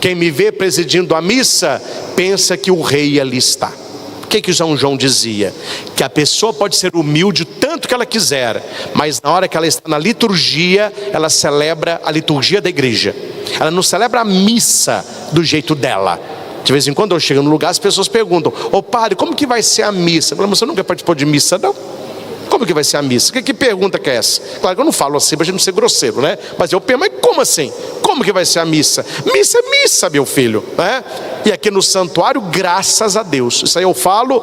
quem me vê presidindo a missa pensa que o rei ali está. O que São João dizia? Que a pessoa pode ser humilde o tanto que ela quiser, mas na hora que ela está na liturgia, ela celebra a liturgia da igreja. Ela não celebra a missa do jeito dela. De vez em quando eu chego no lugar, as pessoas perguntam: ô padre, como que vai ser a missa? Eu falo: você nunca participou de missa, não? Como que vai ser a missa? Que pergunta que é essa? Claro que eu não falo assim para a gente não ser grosseiro, né? Mas eu pergunto: mas como assim? Como que vai ser a missa? Missa é missa, meu filho, né? E aqui no santuário, graças a Deus, isso aí eu falo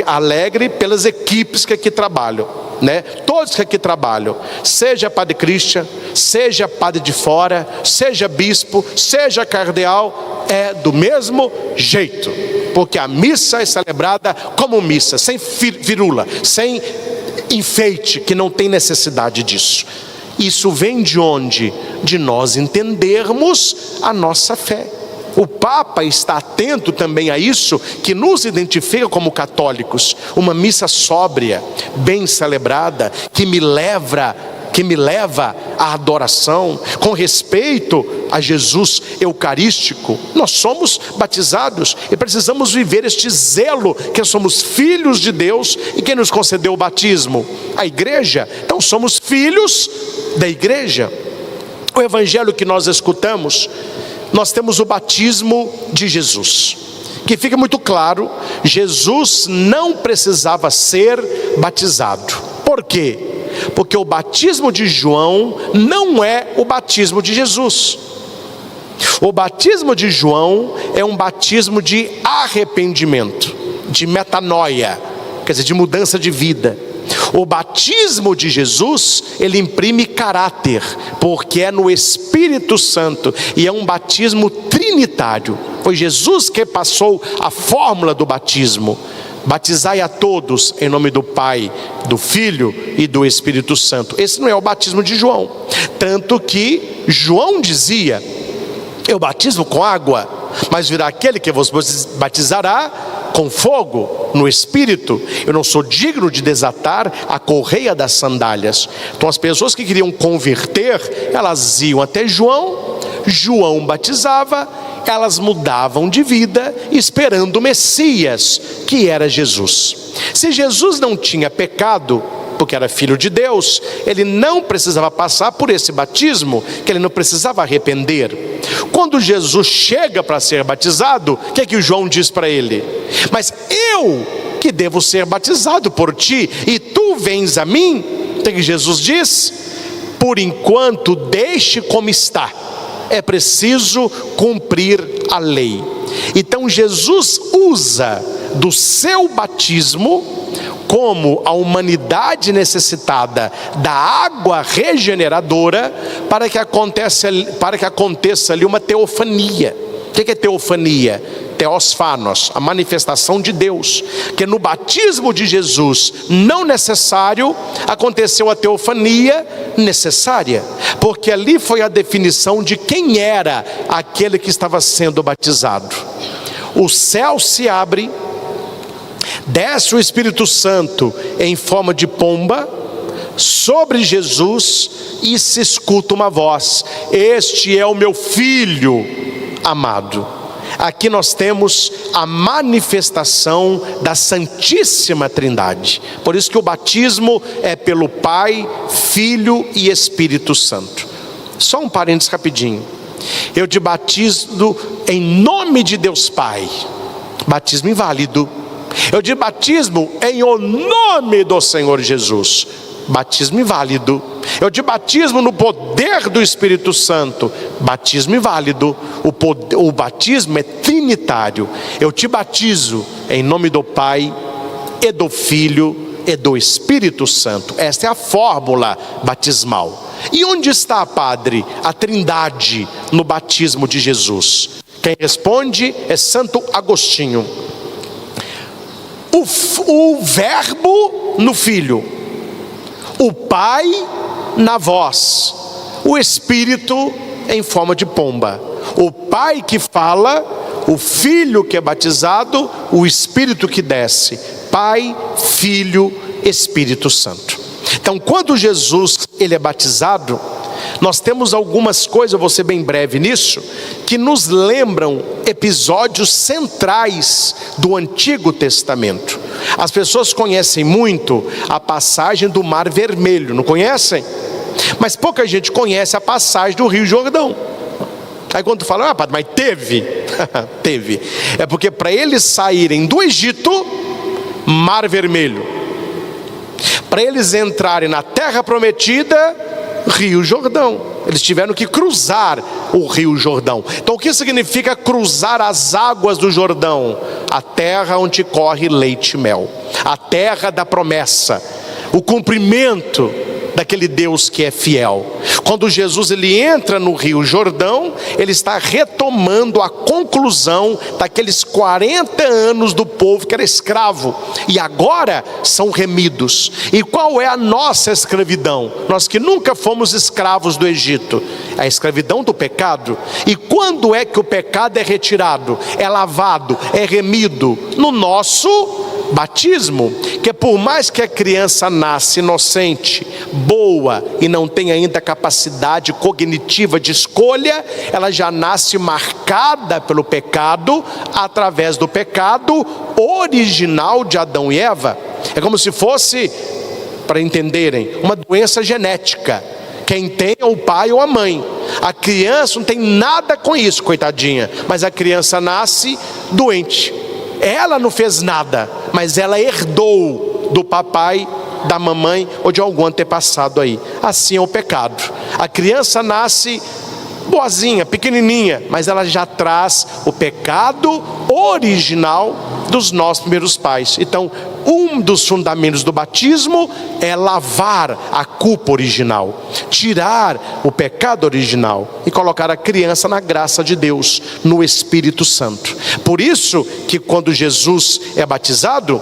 alegre pelas equipes que aqui trabalham, né? Todos que aqui trabalham, seja padre Christian, seja padre de fora, seja bispo, seja cardeal, é do mesmo jeito, porque a missa é celebrada como missa, sem firula, sem enfeite, que não tem necessidade disso. Isso vem de onde? De nós entendermos a nossa fé. O Papa está atento também a isso, que nos identifica como católicos. Uma missa sóbria, bem celebrada, que me leva à adoração, com respeito a Jesus eucarístico. Nós somos batizados e precisamos viver este zelo, que somos filhos de Deus. E quem nos concedeu o batismo? A igreja. Então somos filhos da igreja. O evangelho que nós escutamos, nós temos o batismo de Jesus, que fica muito claro: Jesus não precisava ser batizado. Por quê? Porque o batismo de João não é o batismo de Jesus. O batismo de João é um batismo de arrependimento, de metanoia, quer dizer, de mudança de vida. O batismo de Jesus, ele imprime caráter, porque é no Espírito Santo, e é um batismo trinitário. Foi Jesus que passou a fórmula do batismo: batizai a todos em nome do Pai, do Filho e do Espírito Santo. Esse não é o batismo de João. Tanto que João dizia: eu batizo com água, mas virá aquele que vos batizará com fogo, no Espírito. Eu não sou digno de desatar a correia das sandálias. Então as pessoas que queriam converter, elas iam até João, João batizava, elas mudavam de vida, esperando o Messias, que era Jesus. Se Jesus não tinha pecado, porque era filho de Deus, ele não precisava passar por esse batismo, que ele não precisava arrepender. Quando Jesus chega para ser batizado, o que é que o João diz para ele? Mas eu que devo ser batizado por ti, e tu vens a mim? O que Jesus diz? Por enquanto deixe como está, é preciso cumprir a lei. Então Jesus usa do seu batismo como a humanidade necessitada da água regeneradora para que aconteça ali uma teofania. O que é teofania? Teosfanos, a manifestação de Deus. Que no batismo de Jesus não necessário, aconteceu a teofania necessária, porque ali foi a definição de quem era aquele que estava sendo batizado. O céu se abre, desce o Espírito Santo em forma de pomba sobre Jesus e se escuta uma voz: este é o meu filho amado. Aqui nós temos a manifestação da Santíssima Trindade. Por isso que o batismo é pelo Pai, Filho e Espírito Santo. Só um parênteses rapidinho. Eu te batizo em nome de Deus Pai. Batismo inválido. Eu te batismo em o nome do Senhor Jesus. Batismo inválido. Eu te batismo no poder do Espírito Santo. Batismo inválido. O batismo é trinitário. Eu te batizo em nome do Pai, e do Filho, e do Espírito Santo. Esta é a fórmula batismal. E onde está, Padre, a Trindade no batismo de Jesus? Quem responde é Santo Agostinho. O Verbo no Filho, o Pai na voz, o Espírito em forma de pomba. O Pai que fala, o Filho que é batizado, o Espírito que desce. Pai, Filho, Espírito Santo. Então, quando Jesus ele é batizado, nós temos algumas coisas, eu vou ser bem breve nisso, que nos lembram episódios centrais do Antigo Testamento. As pessoas conhecem muito a passagem do Mar Vermelho, não conhecem? Mas pouca gente conhece a passagem do Rio Jordão. Aí quando tu fala, padre, mas teve? Teve. É porque para eles saírem do Egito, Mar Vermelho. Para eles entrarem na Terra Prometida, Rio Jordão. Eles tiveram que cruzar o Rio Jordão. Então o que significa cruzar as águas do Jordão? A terra onde corre leite e mel. A terra da promessa. O cumprimento daquele Deus que é fiel. Quando Jesus ele entra no Rio Jordão, ele está retomando a conclusão daqueles 40 anos do povo que era escravo e agora são remidos. E qual é a nossa escravidão? Nós que nunca fomos escravos do Egito, a escravidão do pecado. E quando é que o pecado é retirado, é lavado, é remido? No nosso batismo, que por mais que a criança nasça inocente, boa e não tenha ainda capacidade cognitiva de escolha, ela já nasce marcada pelo pecado, através do pecado original de Adão e Eva. É como se fosse, para entenderem, uma doença genética. Quem tem é o pai ou a mãe. A criança não tem nada com isso, coitadinha, mas a criança nasce doente. Ela não fez nada, mas ela herdou do papai, da mamãe ou de algum antepassado aí. Assim é o pecado. A criança nasce boazinha, pequenininha, mas ela já traz o pecado original dos nossos primeiros pais. Então, um dos fundamentos do batismo é lavar a culpa original, tirar o pecado original e colocar a criança na graça de Deus, no Espírito Santo. Por isso que quando Jesus é batizado,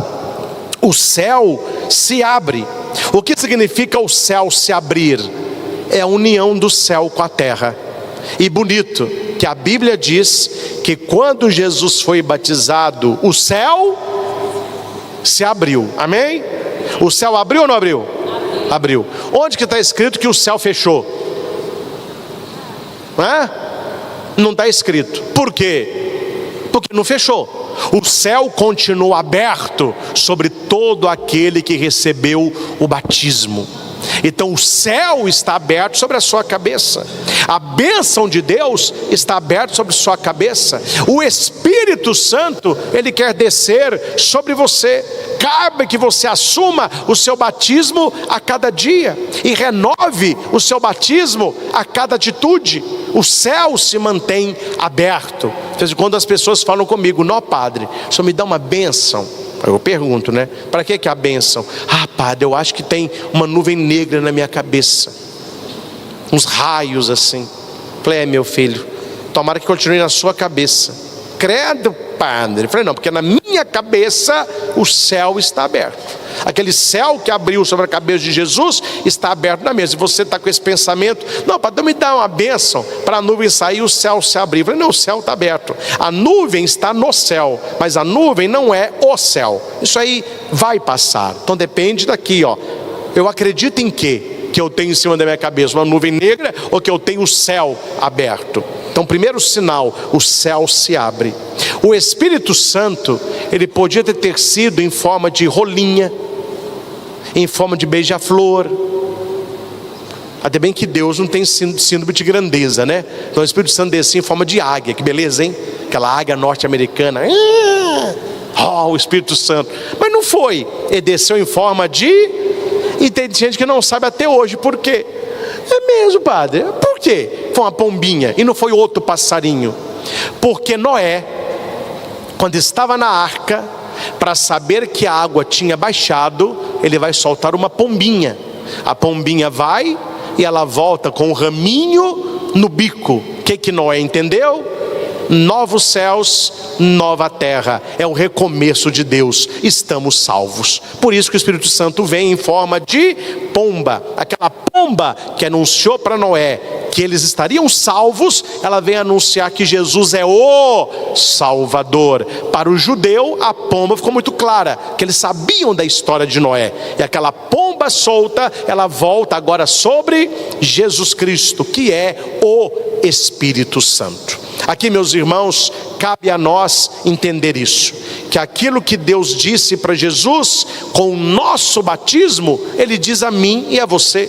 o céu se abre. O que significa o céu se abrir? É a união do céu com a terra. E bonito que a Bíblia diz que quando Jesus foi batizado, o céu se abriu. Amém? O céu abriu ou não abriu? Abriu. Onde que está escrito que o céu fechou? Não está escrito. Por quê? Porque não fechou. O céu continua aberto sobre todo aquele que recebeu o batismo. Então o céu está aberto sobre a sua cabeça. A bênção de Deus está aberta sobre sua cabeça. O Espírito Santo, ele quer descer sobre você. Cabe que você assuma o seu batismo a cada dia e renove o seu batismo a cada atitude. O céu se mantém aberto. Quando as pessoas falam comigo, não, padre, o senhor me dá uma bênção. Eu pergunto, né? Para que a bênção? Ah, padre, eu acho que tem uma nuvem negra na minha cabeça, uns raios assim. Falei, meu filho, tomara que continue na sua cabeça. Credo, padre. Falei, não, porque na minha cabeça o céu está aberto. Aquele céu que abriu sobre a cabeça de Jesus está aberto na mesa. E você está com esse pensamento, não, padre, me dá uma bênção para a nuvem sair e o céu se abrir. Eu falei, não, o céu está aberto. A nuvem está no céu, mas a nuvem não é o céu. Isso aí vai passar. Então depende daqui, ó. Eu acredito em quê? Que eu tenho em cima da minha cabeça uma nuvem negra ou que eu tenho o céu aberto? Então, primeiro sinal, o céu se abre. O Espírito Santo, ele podia ter sido em forma de rolinha, em forma de beija-flor. Até bem que Deus não tem síndrome de grandeza, né? Então o Espírito Santo descia em forma de águia. Que beleza, hein? Aquela águia norte-americana. Oh, o Espírito Santo. Mas não foi. Ele desceu em forma de... E tem gente que não sabe até hoje por quê. É mesmo, padre? Por quê? Foi uma pombinha e não foi outro passarinho. Porque Noé, quando estava na arca, para saber que a água tinha baixado, ele vai soltar uma pombinha. A pombinha vai e ela volta com um raminho no bico. O que Noé entendeu? Novos céus, nova terra. É o recomeço de Deus. Estamos salvos. Por isso que o Espírito Santo vem em forma de pomba. Aquela pomba que anunciou para Noé que eles estariam salvos, ela vem anunciar que Jesus é o Salvador. Para o judeu, a pomba ficou muito clara, que eles sabiam da história de Noé. E aquela pomba solta, ela volta agora sobre Jesus Cristo, que é o Espírito Santo. Aqui, meus irmãos, cabe a nós entender isso, que aquilo que Deus disse para Jesus, com o nosso batismo, Ele diz a mim e a você: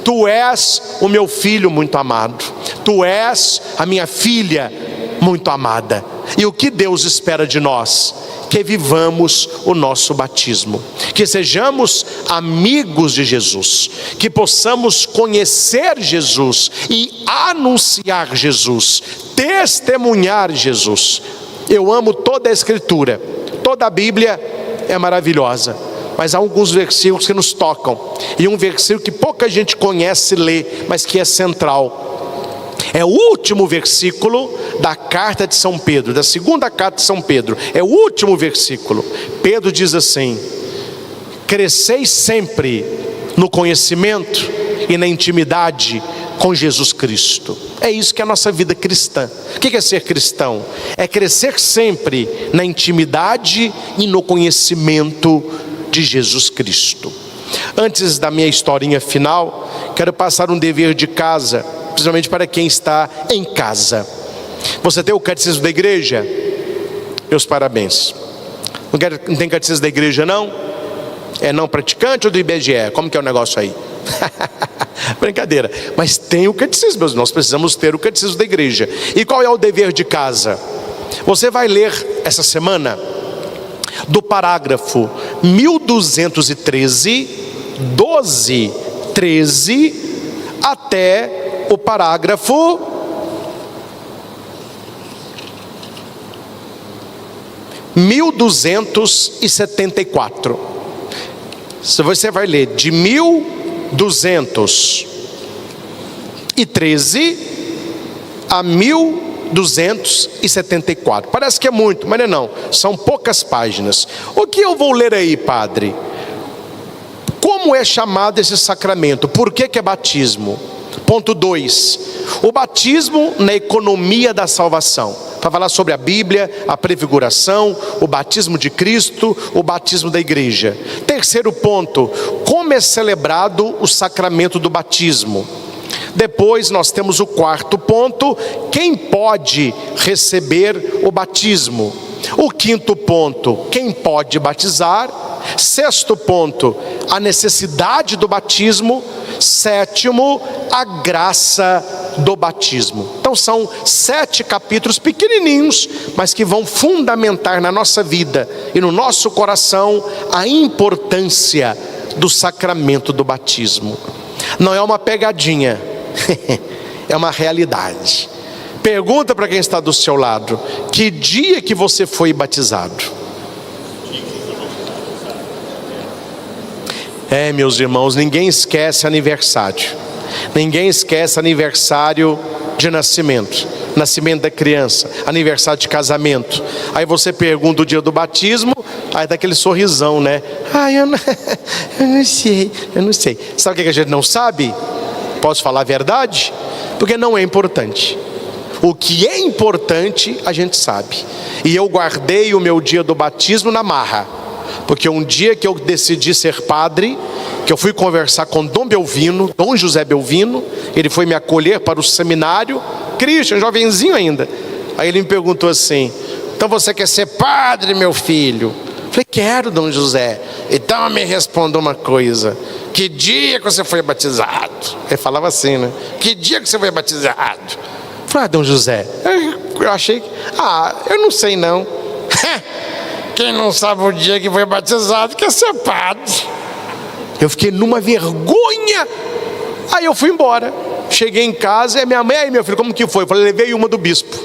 tu és o meu filho muito amado, tu és a minha filha muito amada. E o que Deus espera de nós? Que vivamos o nosso batismo, que sejamos amigos de Jesus, que possamos conhecer Jesus e anunciar Jesus, testemunhar Jesus. Eu amo toda a Escritura, toda a Bíblia é maravilhosa, mas há alguns versículos que nos tocam, e um versículo que pouca gente conhece e lê, mas que é central. É o último versículo da carta de São Pedro, da segunda carta de São Pedro. É o último versículo. Pedro diz assim: cresceis sempre no conhecimento e na intimidade com Jesus Cristo. É isso que é a nossa vida cristã. O que é ser cristão? É crescer sempre na intimidade e no conhecimento de Jesus Cristo. Antes da minha historinha final, quero passar um dever de casa, principalmente para quem está em casa. Você tem o catecismo da igreja? Meus parabéns. Não tem catecismo da igreja não? É não praticante ou do IBGE? Como que é o negócio aí? Brincadeira. Mas tem o catecismo, nós precisamos ter o catecismo da igreja. E qual é o dever de casa? Você vai ler essa semana do parágrafo 1213, 12, 13 até o parágrafo 1274. Você vai ler de 1213 a 1274. Parece que é muito, mas não, são poucas páginas. O que eu vou ler aí, padre? Como é chamado esse sacramento? Por que é batismo? Ponto 2. O batismo na economia da salvação. Para falar sobre a Bíblia, a prefiguração, o batismo de Cristo, o batismo da igreja. Terceiro ponto: como é celebrado o sacramento do batismo. Depois nós temos o quarto ponto: quem pode receber o batismo. O quinto ponto: quem pode batizar. Sexto ponto: a necessidade do batismo. Sétimo: a graça do batismo. Então são 7 capítulos pequenininhos, mas que vão fundamentar na nossa vida e no nosso coração a importância do sacramento do batismo. Não é uma pegadinha, é uma realidade. Pergunta para quem está do seu lado: que dia que você foi batizado? Meus irmãos, ninguém esquece aniversário. Ninguém esquece aniversário de nascimento, nascimento da criança, aniversário de casamento. Aí você pergunta o dia do batismo, aí dá aquele sorrisão, né? Eu não sei. Sabe o que a gente não sabe? Posso falar a verdade? Porque não é importante. O que é importante a gente sabe. E eu guardei o meu dia do batismo na marra, porque um dia que eu decidi ser padre, que eu fui conversar com Dom José Belvino, ele foi me acolher para o seminário, Christian, jovenzinho ainda. Aí ele me perguntou assim: então você quer ser padre, meu filho? Eu falei: quero, Dom José. Então me responda uma coisa: que dia que você foi batizado? Ele falava assim, né? Que dia que você foi batizado? Eu falei: Dom José, eu achei que... eu não sei não. Quem não sabe o dia que foi batizado quer ser padre. Eu fiquei numa vergonha. Aí eu fui embora. Cheguei em casa e a minha mãe: aí meu filho, como que foi? Eu falei: levei uma do bispo.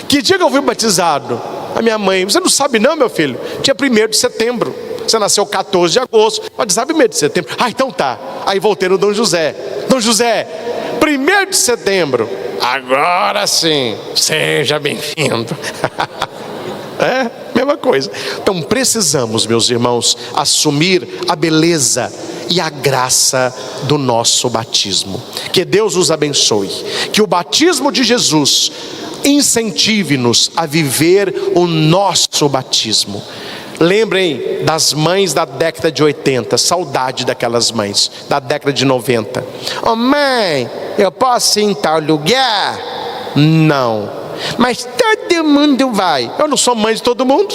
Que dia que eu fui batizado? A minha mãe: você não sabe não, meu filho? Dia 1º de setembro. Você nasceu 14 de agosto, batizado 1º de setembro. Então tá. Aí voltei no Dom José: Dom José, 1º de setembro. Agora sim, seja bem-vindo. Mesma coisa. Então precisamos, meus irmãos, assumir a beleza e a graça do nosso batismo. Que Deus os abençoe. Que o batismo de Jesus incentive-nos a viver o nosso batismo. Lembrem das mães da década de 80, saudade daquelas mães da década de 90. Mãe, eu posso ir em tal lugar? Não. Mas todo mundo vai. Eu não sou mãe de todo mundo.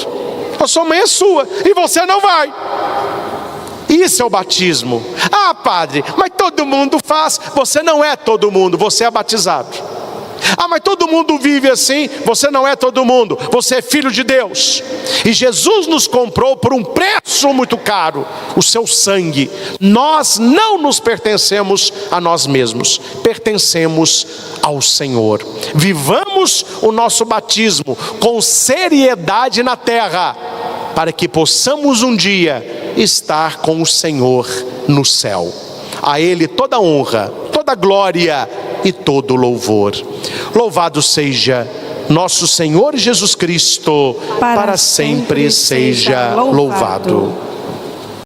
A sua mãe é sua e você não vai. Isso é o batismo. Padre, mas todo mundo faz. Você não é todo mundo, você é batizado. Mas todo mundo vive assim. Você não é todo mundo, você é filho de Deus. E Jesus nos comprou por um preço muito caro, o seu sangue. Nós não nos pertencemos a nós mesmos, pertencemos ao Senhor. Vivamos o nosso batismo com seriedade na terra, para que possamos um dia estar com o Senhor no céu. A Ele toda honra, toda glória e todo louvor. Louvado seja nosso Senhor Jesus Cristo, para sempre seja louvado.